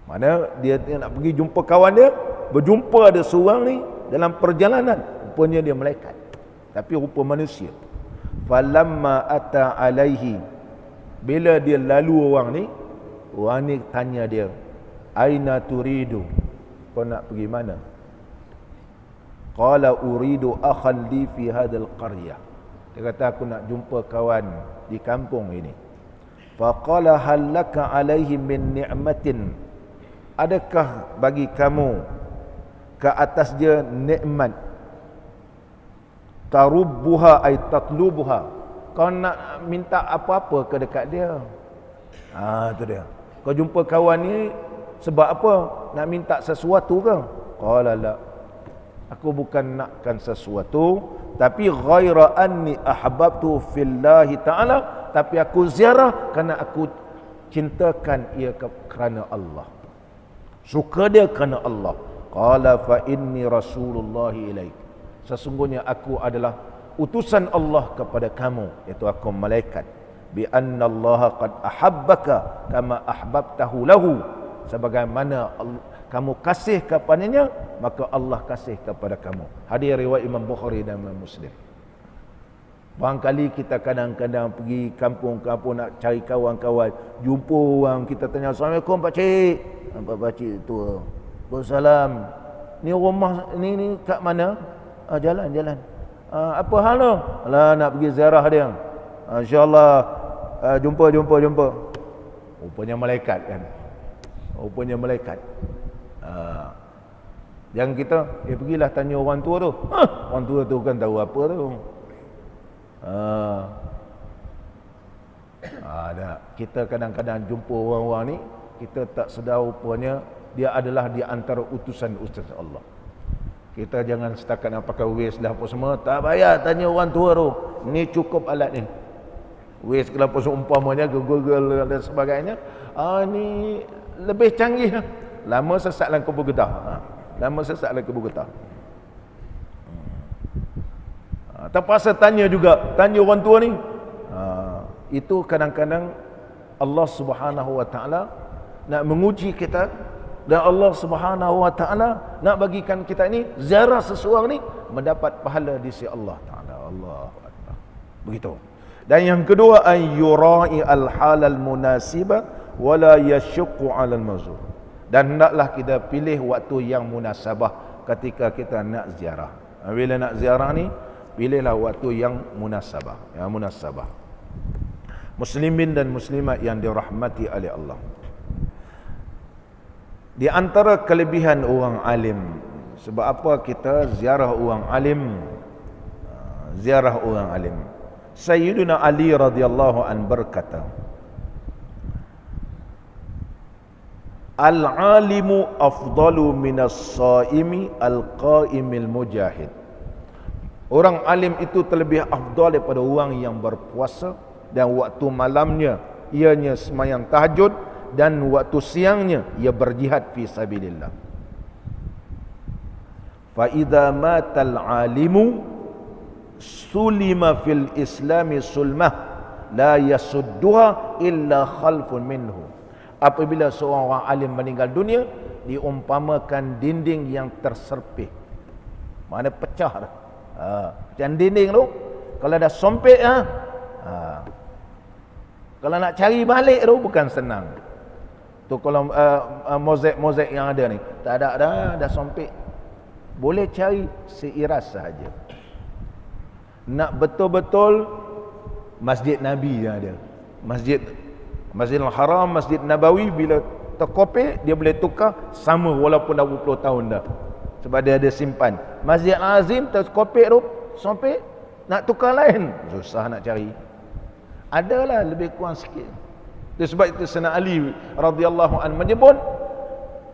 Mana dia nak pergi jumpa kawan dia, berjumpa ada seorang ni dalam perjalanan, rupanya dia malaikat tapi rupa manusia. Falamma ata alaihi, bila dia lalu orang ni tanya dia, aina turidu, kau nak pergi mana? Qala uridu akhan li fi hadzal qaryah. Dia kata aku nak jumpa kawan di kampung ini. Faqala hal laka alaihi min ni'matin, adakah bagi kamu ke atas dia nikmat, tarubbuha ay tatlubuha, kau nak minta apa-apa ke dekat dia? Tu dia. Kau jumpa kawan ni sebab apa? Nak minta sesuatu ke? Qala la, aku bukan nakkan sesuatu, tapi ghaira anni ahbabtu fillahi ta'ala, tapi aku ziarah kerana aku cintakan ia kerana Allah, suka dia kerana Allah. Qala fa inni rasulullah ilaik, sesungguhnya aku adalah utusan Allah kepada kamu, iaitu aku malaikat. Bi anna Allah qad ahabbaka kama ahbabtahu lahu, sebagaimana kamu kasih kepadanya, maka Allah kasih kepada kamu. Hadis riwayat Imam Bukhari dan Imam Muslim. Barangkali kita kadang-kadang pergi kampung-kampung nak cari kawan-kawan, jumpa orang, kita tanya, Assalamualaikum Pak Cik. Pak Cik tu, Waalaikumsalam. Ni rumah ni kat mana? Jalan. Apa hal tu? Alah, nak pergi ziarah dia. InsyaAllah jumpa. Rupanya malaikat kan. Rupanya malaikat. Yang kita, pergilah tanya orang tua tu. Orang tua tu kan tahu apa tu. Kita kadang-kadang jumpa orang-orang ni, kita tak sedar rupanya dia adalah di antara utusan-utusan Allah. Kita jangan setakat nak pakai Waze dah apa semua, tak payah tanya orang tua tu. Ni cukup alat ni. Waze kalau apa seumpamanya, Google dan sebagainya. Ni lebih canggih. Lama sesat dalam kubur getah. Terpaksa tanya juga, tanya orang tua ni. Itu kadang-kadang Allah Subhanahu Wa Taala nak menguji kita, dan Allah Subhanahu Wa Taala nak bagikan kita ni ziarah seseorang ni mendapat pahala di sisi Allah Taala. Allahu Akbar. Begitu. Dan yang kedua, ayyurai al-halal munasiba wala yashqu 'alal mazur. Dan hendaklah kita pilih waktu yang munasabah ketika kita nak ziarah. Bila nak ziarah ni, pilihlah waktu yang munasabah, Muslimin dan muslimat yang dirahmati oleh Allah. Di antara kelebihan orang alim, sebab apa kita ziarah orang alim? Sayyiduna Ali radhiyallahu an berkata, al-alimu afdalu minas saimi al-qaimil mujahid. Orang alim itu terlebih afdal daripada orang yang berpuasa dan waktu malamnya ianya sembahyang tahajud, dan waktu siangnya ia berjihad fi sabilillah. Fa idza matal alimu sulima fil islami sulmah la yasudduha illa khalfun minhu. Apabila seorang orang alim meninggal dunia, diumpamakan dinding yang terserpih, mana pecah dah. Macam dinding tu, kalau dah sompek kalau nak cari balik tu bukan senang. Tu kalau mozaik yang ada ni, tak ada dah sompek. Boleh cari seiras sahaja. Nak betul-betul Masjid Nabi yang ada, Masjidil Haram, Masjid Nabawi, bila terkopek dia boleh tukar sama walaupun dah 20 tahun dah, sebab dia ada simpan. Masjid Azim terkopek tu, sompek, nak tukar lain susah nak cari. Adalah lebih kurang sikit. Sebab itu Sayyidina Ali radhiyallahu anhu menyebut,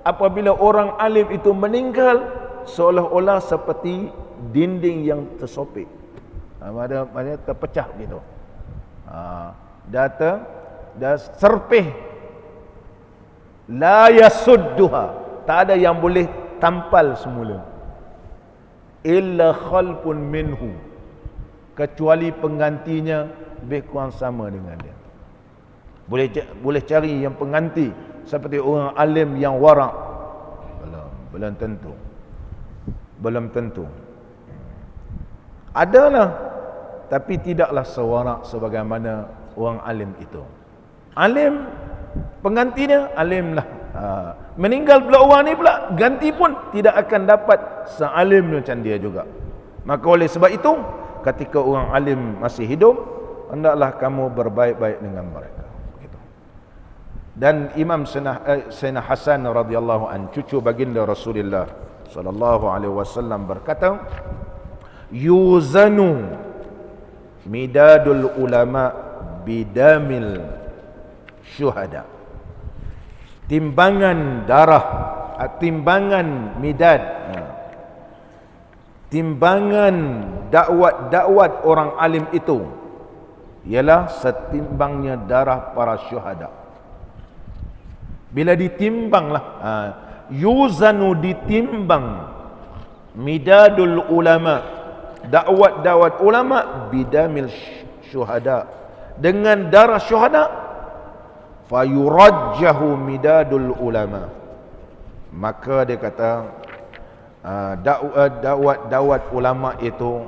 apabila orang alim itu meninggal, seolah-olah seperti dinding yang tersopik, maknanya terpecah gitu. Dah serpih, la yasudduha, tak ada yang boleh tampal semula, illa khalfun minhu, kecuali penggantinya lebih kurang sama dengan dia. Boleh cari yang pengganti seperti orang alim yang warak, belum tentu. Adalah, tapi tidaklah sewarak sebagaimana orang alim itu. Alim, penggantinya alim lah. Meninggal pula orang ni pula, ganti pun tidak akan dapat sealim macam dia juga. Maka oleh sebab itu, ketika orang alim masih hidup, hendaklah kamu berbaik-baik dengan mereka. Gitu. Dan Imam Sayyidina Hasan radhiyallahu an, cucu baginda Rasulullah sallallahu alaihi wasallam berkata, yuzanu midadul ulama bidamil syuhada. Timbangan darah, timbangan midad, timbangan dakwat orang alim itu ialah setimbangnya darah para syuhada. Bila ditimbanglah, yuzanu, ditimbang, midadul ulama, dakwat ulama, bidamil syuhada, dengan darah syuhada, fayurajjahu midadul ulama, maka dia kata dakwat ulama itu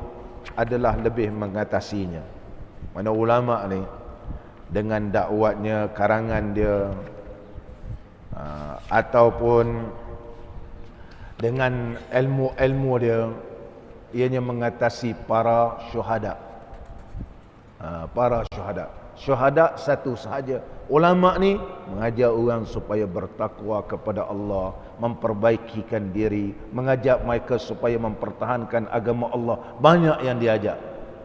adalah lebih mengatasinya. Mana ulama ni dengan dakwatnya, karangan dia, ataupun dengan ilmu dia, ianya mengatasi para syuhada. Para syuhada, syuhada satu sahaja. Ulama ni mengajar orang supaya bertakwa kepada Allah, memperbaikikan diri, mengajak mereka supaya mempertahankan agama Allah. Banyak yang diajak.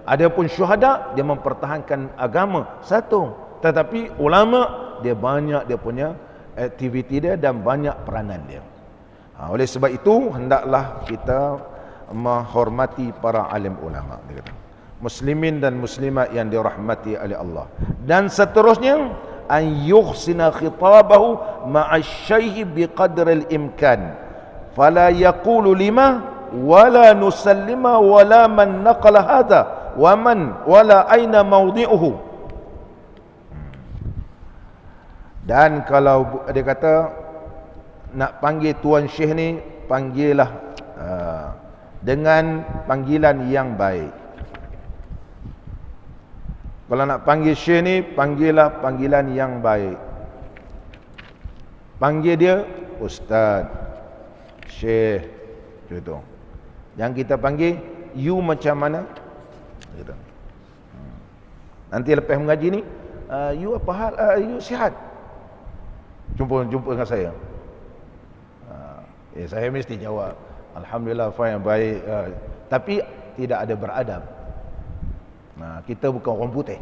Adapun syuhada, dia mempertahankan agama satu, tetapi ulama dia banyak dia punya aktiviti dia dan banyak peranan dia. Oleh sebab itu, hendaklah kita menghormati para alim ulama, dia kata. Muslimin dan muslimat yang dirahmati oleh Allah. Dan seterusnya, an yuhsina khitabahu ma'asy-syaikh biqadri al-imkan, fala yaqulu lima wala nusallima wala man naqala hadha wa man wala aina mawdi'uhu. Dan kalau dia kata nak panggil tuan syekh ni, panggillah dengan panggilan yang baik. Kalau nak panggil syekh ni, panggillah panggilan yang baik. Panggil dia ustaz, syekh, gitu. Yang kita panggil you macam mana, gitu. Nanti lepas mengaji ni, you apa hal, you sihat, jumpa dengan saya. Saya mesti jawab alhamdulillah, fine, baik. Tapi tidak ada beradab. Kita bukan orang putih.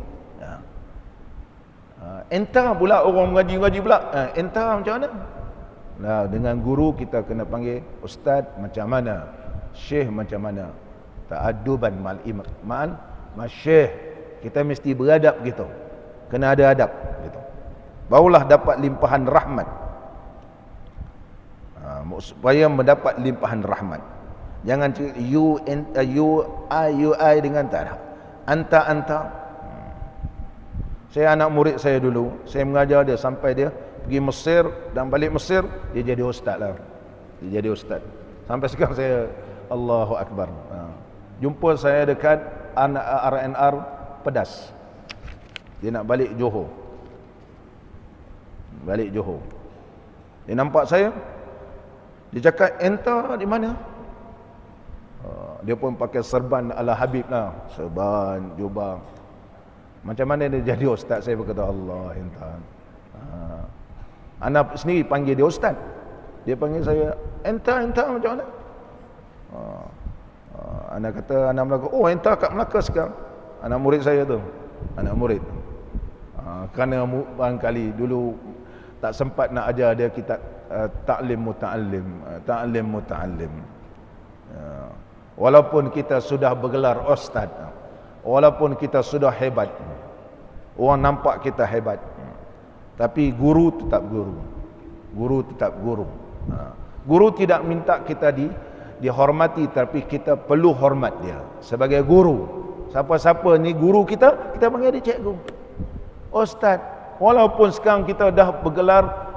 Entah pula orang mengaji pula, entah macam mana. Dengan guru kita kena panggil ustaz macam mana, syekh macam mana. Ta'adduban ma'al syekh. Kita mesti beradab gitu. Kena ada adab gitu. Barulah dapat limpahan rahmat. Supaya mendapat limpahan rahmat. Jangan you I dengan tak ada. Anta. Saya anak murid saya dulu, saya mengajar dia sampai dia pergi Mesir dan balik Mesir, dia jadi ustaz lah. Dia jadi ustaz. Sampai sekarang saya, Allahu Akbar. Jumpa saya dekat RNR Pedas. Dia nak balik Johor. Dia nampak saya, dia cakap, enta di mana? Dia pun pakai serban ala Habib lah, serban, jubah. Macam mana dia jadi ustaz? Saya berkata, Allah, enta. Anak sendiri panggil dia ustaz. Dia panggil saya, enta macam mana? Anak kata, anak Melaka, oh enta kat Melaka sekarang. Anak murid saya tu, anak murid. Kerana barangkali dulu tak sempat nak ajar dia kitab ta'lim muta'allim. Walaupun kita sudah bergelar ustaz, walaupun kita sudah hebat, orang nampak kita hebat, tapi guru tetap guru. Guru tetap guru. Guru tidak minta kita dihormati, tapi kita perlu hormat dia sebagai guru. Siapa-siapa ni guru kita panggil dia cikgu, ustaz. Walaupun sekarang kita dah bergelar,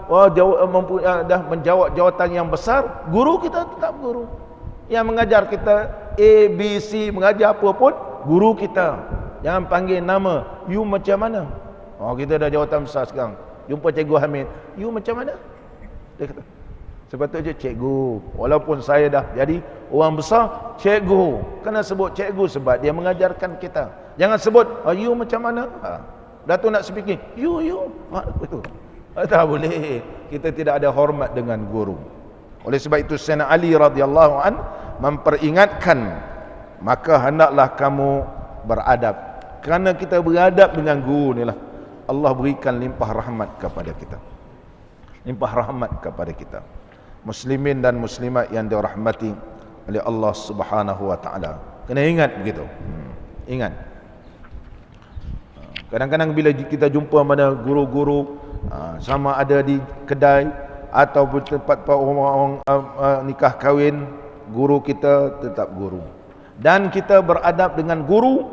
dah menjawab jawatan yang besar, guru kita tetap guru. Yang mengajar kita A, B, C, mengajar apa pun, guru kita. Jangan panggil nama, you macam mana? Kita dah jawatan besar sekarang. Jumpa Cikgu Hamid, you macam mana? Dia kata, sepatutnya cikgu. Walaupun saya dah jadi orang besar, cikgu. Kena sebut cikgu sebab dia mengajarkan kita. Jangan sebut, you macam mana? Datuk nak speaking, you. Betul. Tak boleh. Kita tidak ada hormat dengan guru. Oleh sebab itu Sayyidina Ali radhiyallahu an memperingatkan, maka hendaklah kamu beradab. Kerana kita beradab dengan guru inilah Allah berikan limpah rahmat kepada kita. Limpah rahmat kepada kita. Muslimin dan muslimat yang dirahmati oleh Allah Subhanahu wa taala. Kena ingat begitu. Ingat. Kadang-kadang bila kita jumpa mana guru-guru, sama ada di kedai ataupun tempat orang nikah kahwin, guru kita tetap guru. Dan kita beradab dengan guru.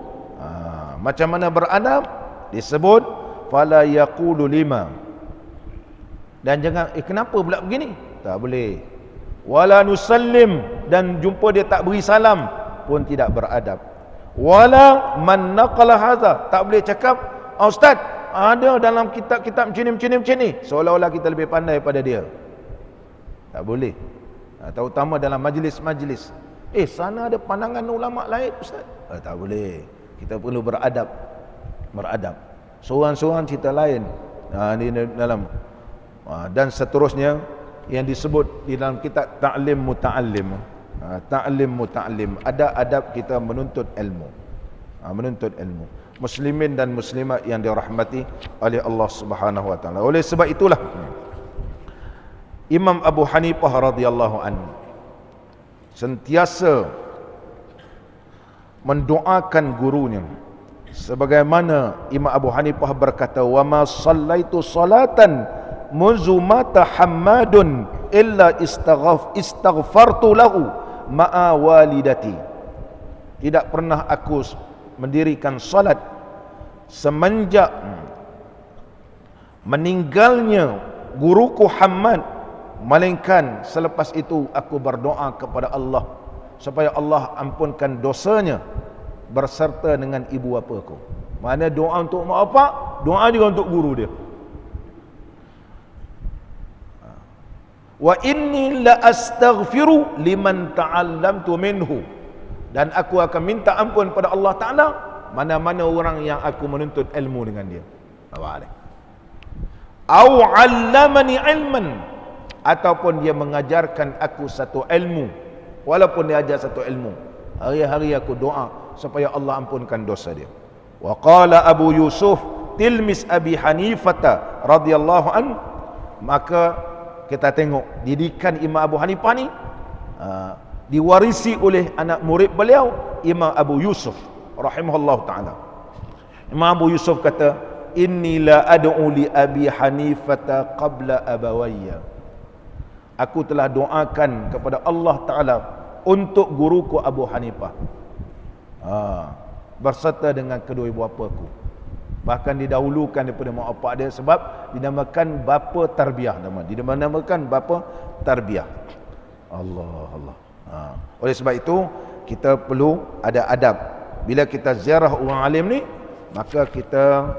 Macam mana beradab? Disebut fala yaqulu lima. Dan jangan kenapa pula begini? Tak boleh. Wala nusallim, dan jumpa dia tak beri salam pun tidak beradab. Wala man naqala hadza, tak boleh cakap, ustaz ada dalam kitab-kitab macam ni, seolah-olah kita lebih pandai pada dia. Tak boleh. Terutama dalam majlis-majlis. Sana ada pandangan ulama lain ustaz. Tak boleh. Kita perlu beradab. Seorang-seorang cerita lain. Di dalam dan seterusnya yang disebut di dalam kitab ta'lim muta'allim. Ta'lim muta'allim. Ada adab kita menuntut ilmu. Menuntut ilmu. Muslimin dan muslimat yang dirahmati oleh Allah Subhanahu wa taala. Oleh sebab itulah Imam Abu Hanifah radhiyallahu anhu sentiasa mendoakan gurunya, sebagaimana Imam Abu Hanifah berkata, wa ma sallaitu salatan munzu mata Hammadun illa istaghfartu lahu ma'a walidati. Tidak pernah aku mendirikan salat semenjak meninggalnya guruku Hammad, melainkan selepas itu aku berdoa kepada Allah supaya Allah ampunkan dosanya berserta dengan ibu bapaku. Mana doa untuk mak bapak, doa juga untuk guru dia. Wa inni la astaghfiru liman ta'allamtu minhu, dan aku akan minta ampun pada Allah Ta'ala mana-mana orang yang aku menuntut ilmu dengan dia. Au 'allamani ilman, ataupun dia mengajarkan aku satu ilmu. Walaupun dia ajar satu ilmu, hari-hari aku doa supaya Allah ampunkan dosa dia. Wa qala Abu Yusuf tilmis Abi Hanifah radhiyallahu an, maka kita tengok didikan Imam Abu Hanifah ni diwarisi oleh anak murid beliau Imam Abu Yusuf rahimahullah ta'ala. Imam Abu Yusuf kata, inni la ad'u li Abi Hanifah qabla abawayya. Aku telah doakan kepada Allah Ta'ala untuk guruku Abu Hanifah, berserta dengan kedua ibu bapaku. Bahkan didahulukan daripada mak bapak dia, sebab dinamakan bapa tarbiyah, dinamakan bapa tarbiyah. Allah. Oleh sebab itu kita perlu ada adab. Bila kita ziarah orang alim ni, maka kita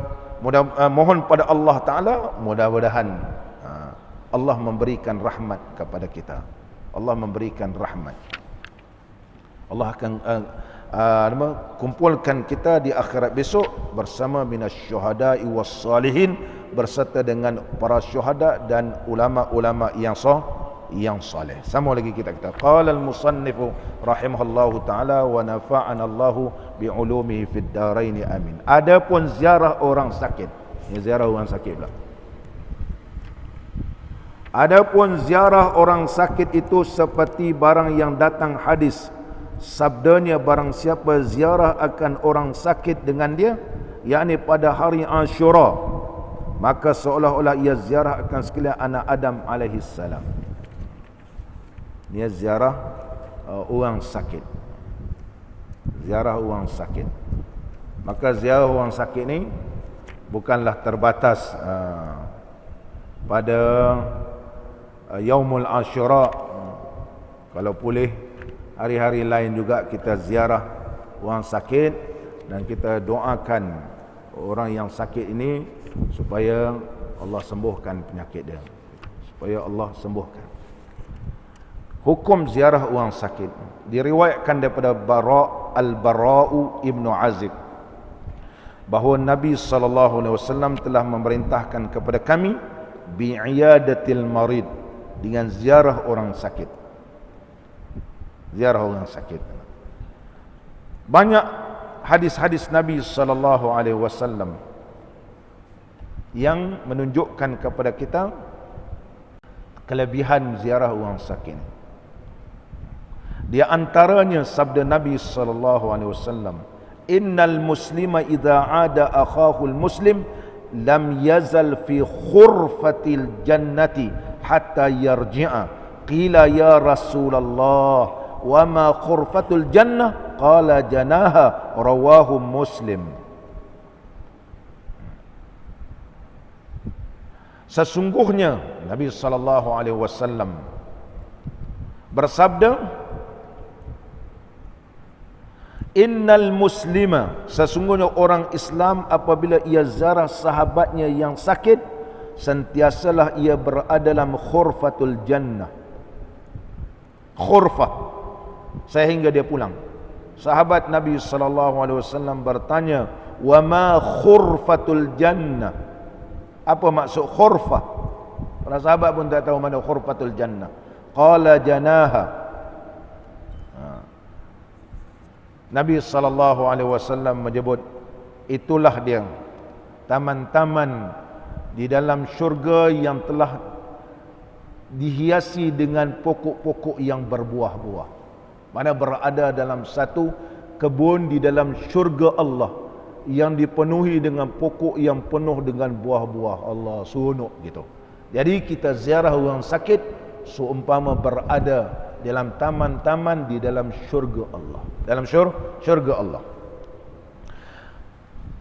mohon pada Allah Ta'ala, mudah-mudahan Allah memberikan rahmat kepada kita. Allah memberikan rahmat. Allah akan kumpulkan kita di akhirat besok bersama minasyuhada'i wassalihin, berserta dengan para syuhada dan ulama-ulama yang saleh. Sama lagi kita qala al-musannifu rahimahullahu taala wa nafa'ana Allahu bi'ulumihi fid dharain amin. Adapun ziarah orang sakit, ziarah orang sakit pula. Adapun ziarah orang sakit itu seperti barang yang datang hadis. Sabdanya, barang siapa ziarah akan orang sakit dengan dia, yakni pada hari Ashura, maka seolah-olah ia ziarah akan sekalian anak Adam alaihi salam. Dia ziarah orang sakit. Ziarah orang sakit. Maka ziarah orang sakit ni bukanlah terbatas pada Yaumul Ashura. Kalau boleh hari-hari lain juga kita ziarah orang sakit dan kita doakan orang yang sakit ini supaya Allah sembuhkan penyakit dia, supaya Allah sembuhkan. Hukum ziarah orang sakit diriwayatkan daripada Al-Bara'u Ibnu Azib bahawa Nabi SAW telah memerintahkan kepada kami bi'iyadatil marid, dengan ziarah orang sakit. Ziarah orang sakit. Banyak hadis-hadis Nabi SAW yang menunjukkan kepada kita kelebihan ziarah orang sakit. Di antaranya sabda Nabi SAW, innal muslima idza ada akhahul muslim lam yazal fi khurfatil jannati hatta yarji'a. Qila ya Rasulullah wa ma khurfatul jannah? Qala janaha. Rawahu Muslim. Sesungguhnya Nabi SAW bersabda, innal muslima, sesungguhnya orang Islam apabila ia ziarah sahabatnya yang sakit, sentiasalah ia berada dalam khurfatul jannah. Khurfah, sehingga dia pulang. Sahabat Nabi SAW bertanya, wa ma khurfatul jannah? Apa maksud khurfah? Para sahabat pun tak tahu mana khurfatul jannah. Qala janaha. Nabi SAW menyebut, itulah dia taman-taman di dalam syurga yang telah dihiasi dengan pokok-pokok yang berbuah-buah. Mana berada dalam satu kebun di dalam syurga Allah yang dipenuhi dengan pokok yang penuh dengan buah-buah. Allah, seronok gitu. Jadi kita ziarah orang sakit seumpama berada dalam taman-taman di dalam syurga Allah. Dalam syurga Allah.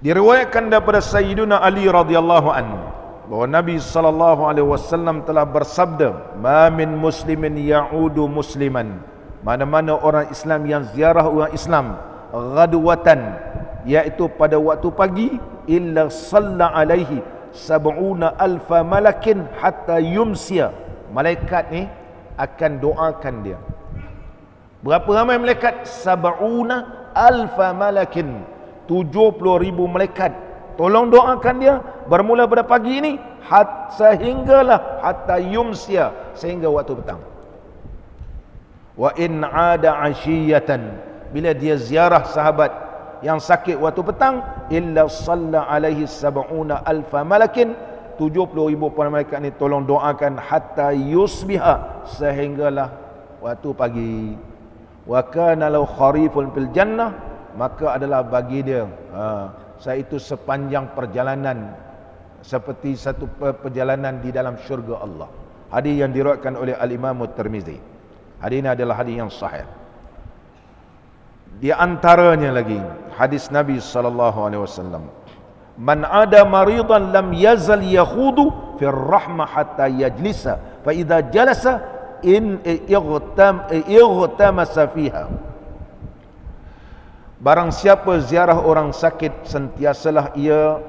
Diriwayatkan daripada Sayyiduna Ali radhiyallahu anhu bahawa Nabi SAW telah bersabda, ma min muslimin ya'udu musliman, mana-mana orang Islam yang ziarah orang Islam ghadwatan, iaitu pada waktu pagi, illa salla alaihi sab'una alfa malakin hatta yumsiya. Malaikat ni akan doakan dia. Berapa ramai malaikat? Sab'una alfa malakin, 70,000 malaikat tolong doakan dia bermula pada pagi ini sehinggalah hatta yumsiya, sehingga waktu petang. Wa in ada ashiyatan, bila dia ziarah sahabat yang sakit waktu petang, illa salla alaihi sab'una alfa malakin, 70,000 malaikat ni tolong doakan hatta yusbiha, sehinggalah waktu pagi. Wa kana law kharifun fil jannah, maka adalah bagi dia itu sepanjang perjalanan, seperti satu perjalanan di dalam syurga Allah. Hadis yang diriwayatkan oleh Al-Imam Tirmizi. Hadis ini adalah hadis yang sahih. Di antaranya lagi hadis Nabi SAW, man ada maridan lam yazal yakhudu fi rahmah hatta yajlisa, fa idza jalasa in igtamasa fiha. Barang siapa ziarah orang sakit, sentiasalah ia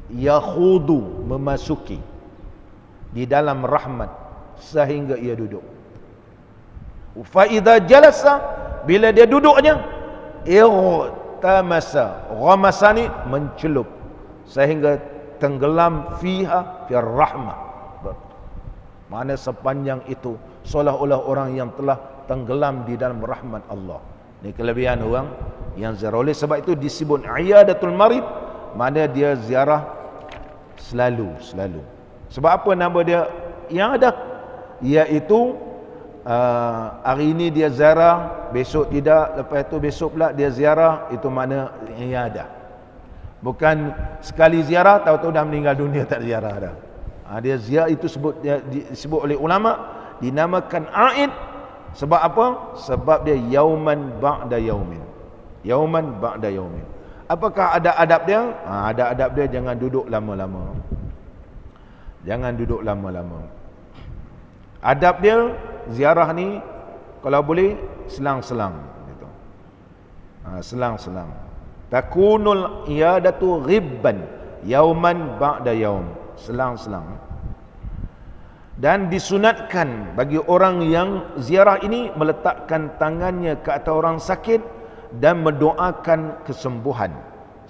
yakhudu, memasuki di dalam rahmat sehingga ia duduk. Fa idza jalasa, bila dia duduknya, igtamasa, ghamasani, mencelup, sehingga tenggelam fiha, fi rahmah. Mana sepanjang itu seolah-olah orang yang telah tenggelam di dalam rahmat Allah. Ini kelebihan orang yang ziarah. Oleh sebab itu disebut iyadatul marid, mana dia ziarah selalu. Sebab apa nama dia yang ada, iaitu hari ini dia ziarah, besok tidak, lepas itu besok pula dia ziarah, itu makna yang ada. Bukan sekali ziarah tahu-tahu dah meninggal dunia tak ziarah dah. Dia ziarah itu disebut oleh ulama dinamakan aid. Sebab apa? Sebab dia yauman ba'da yaumin. Yauman ba'da yaumin. Apakah ada adab dia? Ada adab dia, jangan duduk lama-lama. Jangan duduk lama-lama. Adab dia ziarah ni kalau boleh selang-selang gitu. Selang-selang. Takunul iyadatu ghibban yauman ba'da yaum. Selang-selang. Dan disunatkan bagi orang yang ziarah ini meletakkan tangannya ke atas orang sakit dan mendoakan kesembuhan,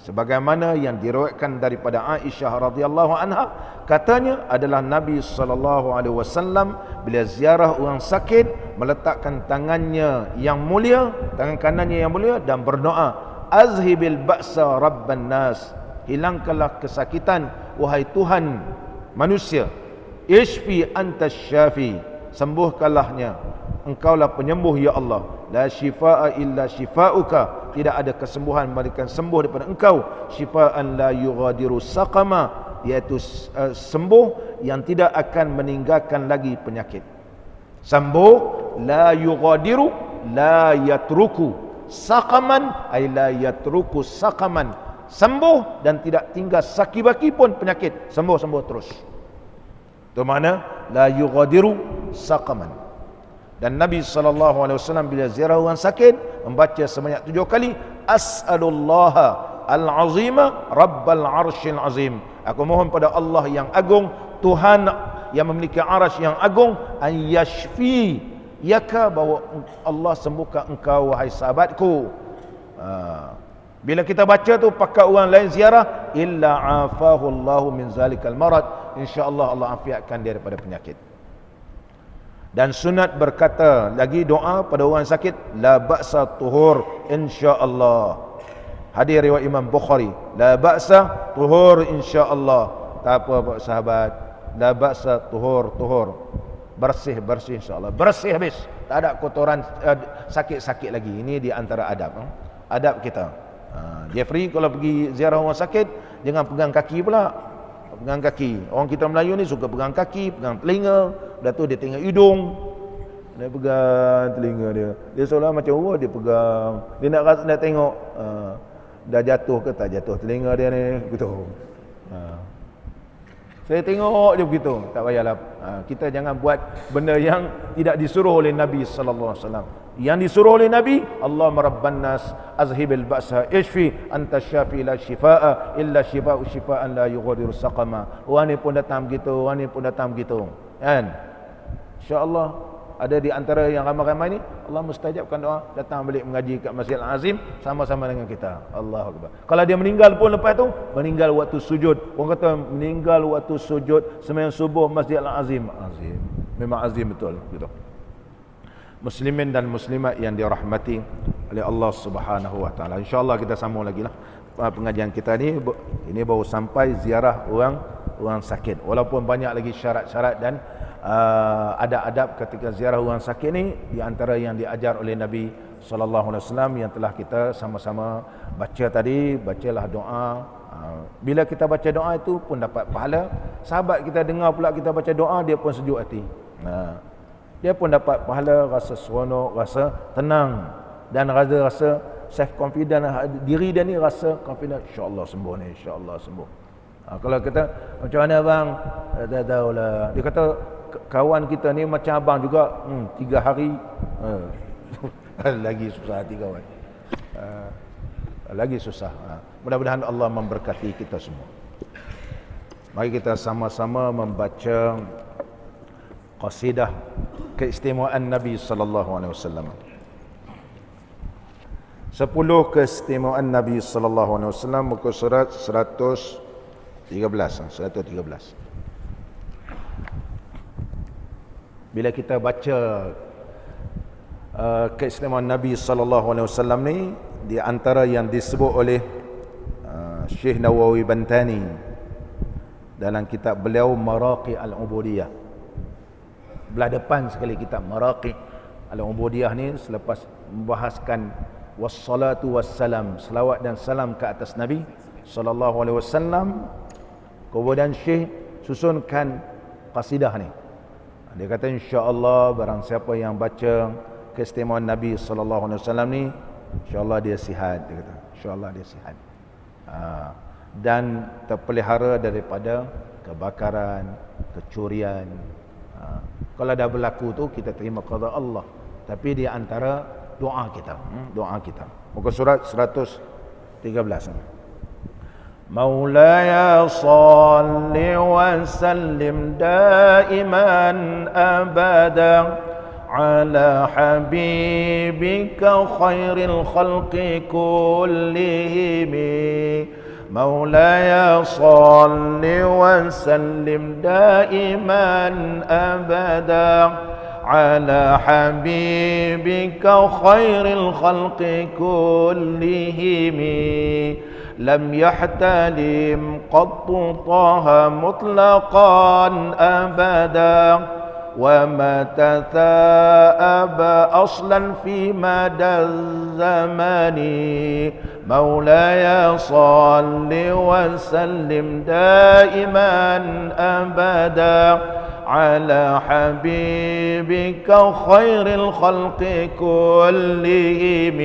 sebagaimana yang diriwayatkan daripada Aisyah radhiyallahu anha, katanya adalah Nabi sallallahu alaihi wasallam bila ziarah orang sakit meletakkan tangannya yang mulia, tangan kanannya yang mulia, dan berdoa, azhibil ba'sa rabban nas, hilangkanlah kesakitan wahai Tuhan manusia, ishfi antas syafi, sembuhkanlahnya, engkaulah penyembuh ya Allah, la shifaa illa shifauka, tidak ada kesembuhan melainkan sembuh daripada engkau, shifaan la yughadiru saqama, iaitu sembuh yang tidak akan meninggalkan lagi penyakit. Sembuh, la yughadiru, la yatruku, saqaman ay la yatruku saqaman, sembuh dan tidak tinggal saki-baki pun penyakit, sembuh terus. Itu makna la yughadiru saqaman. Dan Nabi SAW bila ziarah orang sakit membaca sebanyak 7 kali, as'alullaha al-azima rabbal arshil azim, aku mohon pada Allah yang agung, Tuhan yang memiliki arasy yang agung, an yashfi yaka, bahawa Allah sembuhkan engkau wahai sahabatku. Bila kita baca tu pakai orang lain ziarah, illa afahu Allahu min zalikal marad, insya-Allah Allah afiatkan dia daripada penyakit. Dan sunat berkata lagi doa pada orang sakit, la ba'sa tuhur insya-Allah. Hadis riwayat Imam Bukhari, la ba'sa tuhur insya-Allah. Tak apa sahabat, la ba'sa tuhur, bersih insya-Allah, bersih habis, tak ada kotoran sakit-sakit lagi. Ini di antara adab kita. Jeffrey kalau pergi ziarah orang sakit, jangan pegang kaki pula. Pegang kaki. Orang kita Melayu ni suka pegang kaki, pegang telinga, dah tu dia tengok hidung, dia pegang telinga dia. Dia seolah macam dia pegang. Dia nak tengok dah jatuh ke tak jatuh telinga dia ni, begitu. Saya tengok dia begitu, tak payahlah. Kita jangan buat benda yang tidak disuruh oleh Nabi sallallahu alaihi wasallam. Yang disuruh oleh Nabi, Allahumma rabban nas azhibil ba'sa ishfi anta syafi la shifaa illa shifa'u shifaan la yughadiru saqama. Orang ni pun datang begitu, orang ni pun datang begitu, kan? Insya-Allah ada di antara yang ramai-ramai ni Allah mustajabkan doa, datang balik mengaji kat Masjid Al-Azim sama-sama dengan kita. Allahu akbar. Kalau dia meninggal pun lepas tu, meninggal waktu sujud. Orang kata meninggal waktu sujud sembahyang subuh Masjid Al-Azim. Azim. Memang azim betul gitu. Muslimin dan muslimat yang dirahmati oleh Allah Subhanahu wa taala. Insya-Allah kita sambung lagi lah pengajian kita ni. Ini baru sampai ziarah orang sakit. Walaupun banyak lagi syarat-syarat dan ada adab ketika ziarah orang sakit ni, di antara yang diajar oleh Nabi sallallahu alaihi wasallam yang telah kita sama-sama baca tadi. Bacalah doa. Bila kita baca doa itu pun dapat pahala. Sahabat kita dengar pula kita baca doa, dia pun sejuk hati. Dia pun dapat pahala, rasa seronok, rasa tenang, dan rasa self confident, diri dia ni rasa confident, insya-Allah sembuh ni, insya-Allah sembuh. Kalau kita macam mana bang, tak tahulah. Dia kata kawan kita ni macam abang juga, 3 hari lagi susah hati kawan. Lagi susah. Mudah-mudahan Allah memberkati kita semua. Mari kita sama-sama membaca qasidah keistimewaan Nabi sallallahu alaihi wasallam. 10 keistimewaan Nabi sallallahu alaihi wasallam, muka surat 113. Bila kita baca keistimewaan Nabi sallallahu alaihi wasallam ni, di antara yang disebut oleh Syekh Nawawi Bantani dalam kitab beliau Maraqi al-Ubudiyah, belah depan sekali kitab Maraqi Al-Ubudiyah ni, selepas membahaskan wassalatu wassalam, selawat dan salam ke atas Nabi sallallahu alaihi wasallam, kemudian Syekh susunkan qasidah ni. Dia kata insya-Allah barang siapa yang baca keistimewaan Nabi sallallahu alaihi wasallam ni, insya-Allah dia sihat, dia kata. Insya-Allah dia sihat. Dan terpelihara daripada kebakaran, kecurian. Kalau dah berlaku tu kita terima qada Allah. Tapi di antara doa kita, Muka surat 113. Maulaya salli wa sallim daiman abada ala habibika khairil khalqi kullihim. Maulaya salli wa sallim daiman abada ala habibika khairil khalqi kullihim. لم يحتلم قط طه مطلقا أبدا وما تثاءب أصلا في مدى الزمان. مولاي صل وسلم دائما أبدا على حبيبك خير الخلق كلهم.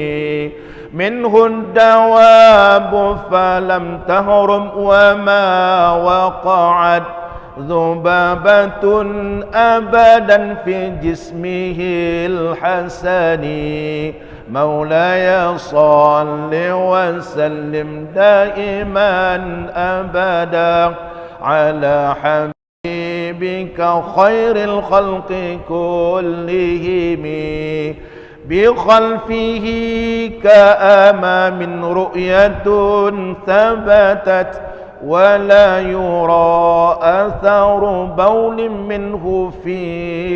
منه الدواب فلم تهرم وما وقعت ذبابة أبدا في جسمه الحسن. مولاي صل وسلم دائما أبدا على حبيبك خير الخلق كلهم. بخلفه كأمام رؤية ثبتت ولا يرى أثر بول منه في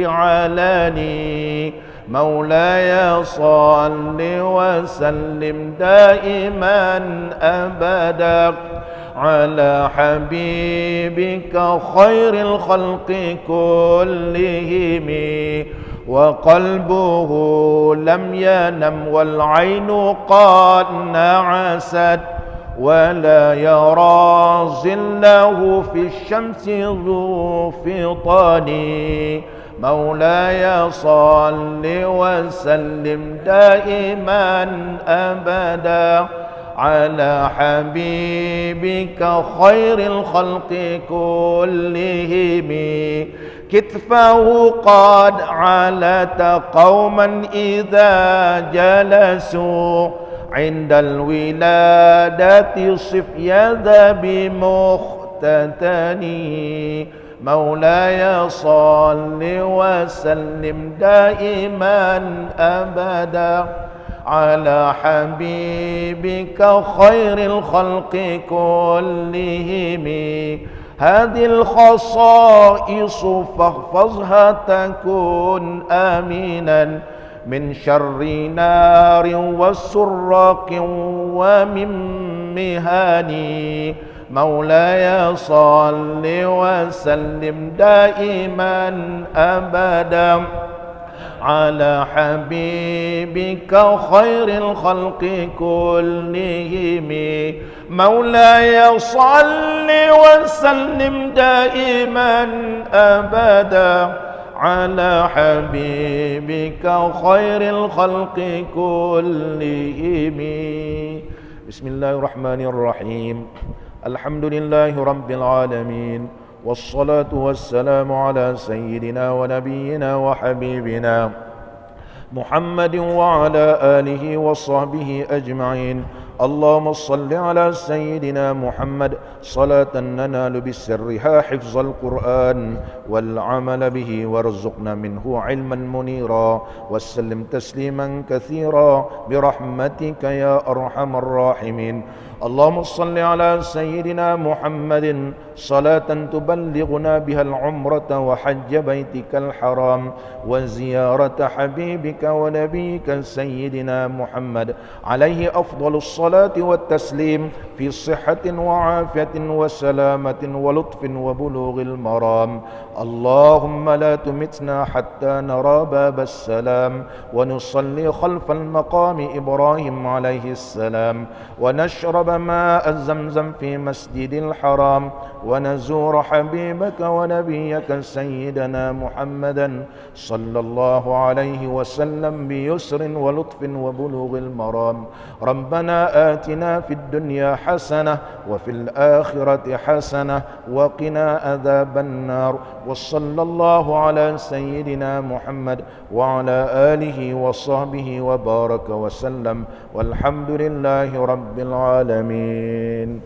علاني. مولاي صل وسلم دائما أبدا على حبيبك خير الخلق كلهم. وقلبه لم ينم والعين قد نعست ولا يرى ظله في الشمس ذو فطان. مولاي صل وسلم دائما أبدا على حبيبك خير الخلق كلهم. كتفه قد علت قوما إذا جلسوا عند الولادة صف يد بمختتني. مولاي صل وسلم دائما أبدا على حبيبك خير الخلق كلهم. هذه الخصائص فاحفظها تكون آمنا من شر نار وسراق ومن مهان. مولاي صل وسلم دائما أبدا على حبيبك خير الخلق كلهم. مولاي صل وسلم دائما أبدا على حبيبك خير الخلق كلهم. بسم الله الرحمن الرحيم. الحمد لله رب العالمين والصلاة والسلام على سيدنا ونبينا وحبيبنا محمد وعلى آله وصحبه أجمعين. اللهم صل على سيدنا محمد صلاة ننال بسرها حفظ القرآن والعمل به وارزقنا منه علما منيرا وسلم تسليما كثيرا برحمتك يا أرحم الراحمين. اللهم صل على سيدنا محمد صلاة تبلغنا بها العمرة وحج بيتك الحرام وزيارة حبيبك ونبيك سيدنا محمد عليه أفضل الصلاة الصلاة والتسليم في صحة وعافية وسلامة ولطف وبلوغ المرام. اللهم لا تمتنا حتى نرى باب السلام ونصلي خلف المقام إبراهيم عليه السلام ونشرب ماء زمزم في مسجد الحرام ونزور حبيبك ونبيك سيدنا محمدا صلى الله عليه وسلم بيسر ولطف وبلوغ المرام. ربنا آتنا في الدنيا حسنة وفي الآخرة حسنة وقنا عذاب النار. وصلى الله على سيدنا محمد وعلى آله وصحبه وبارك وسلم والحمد لله رب العالمين.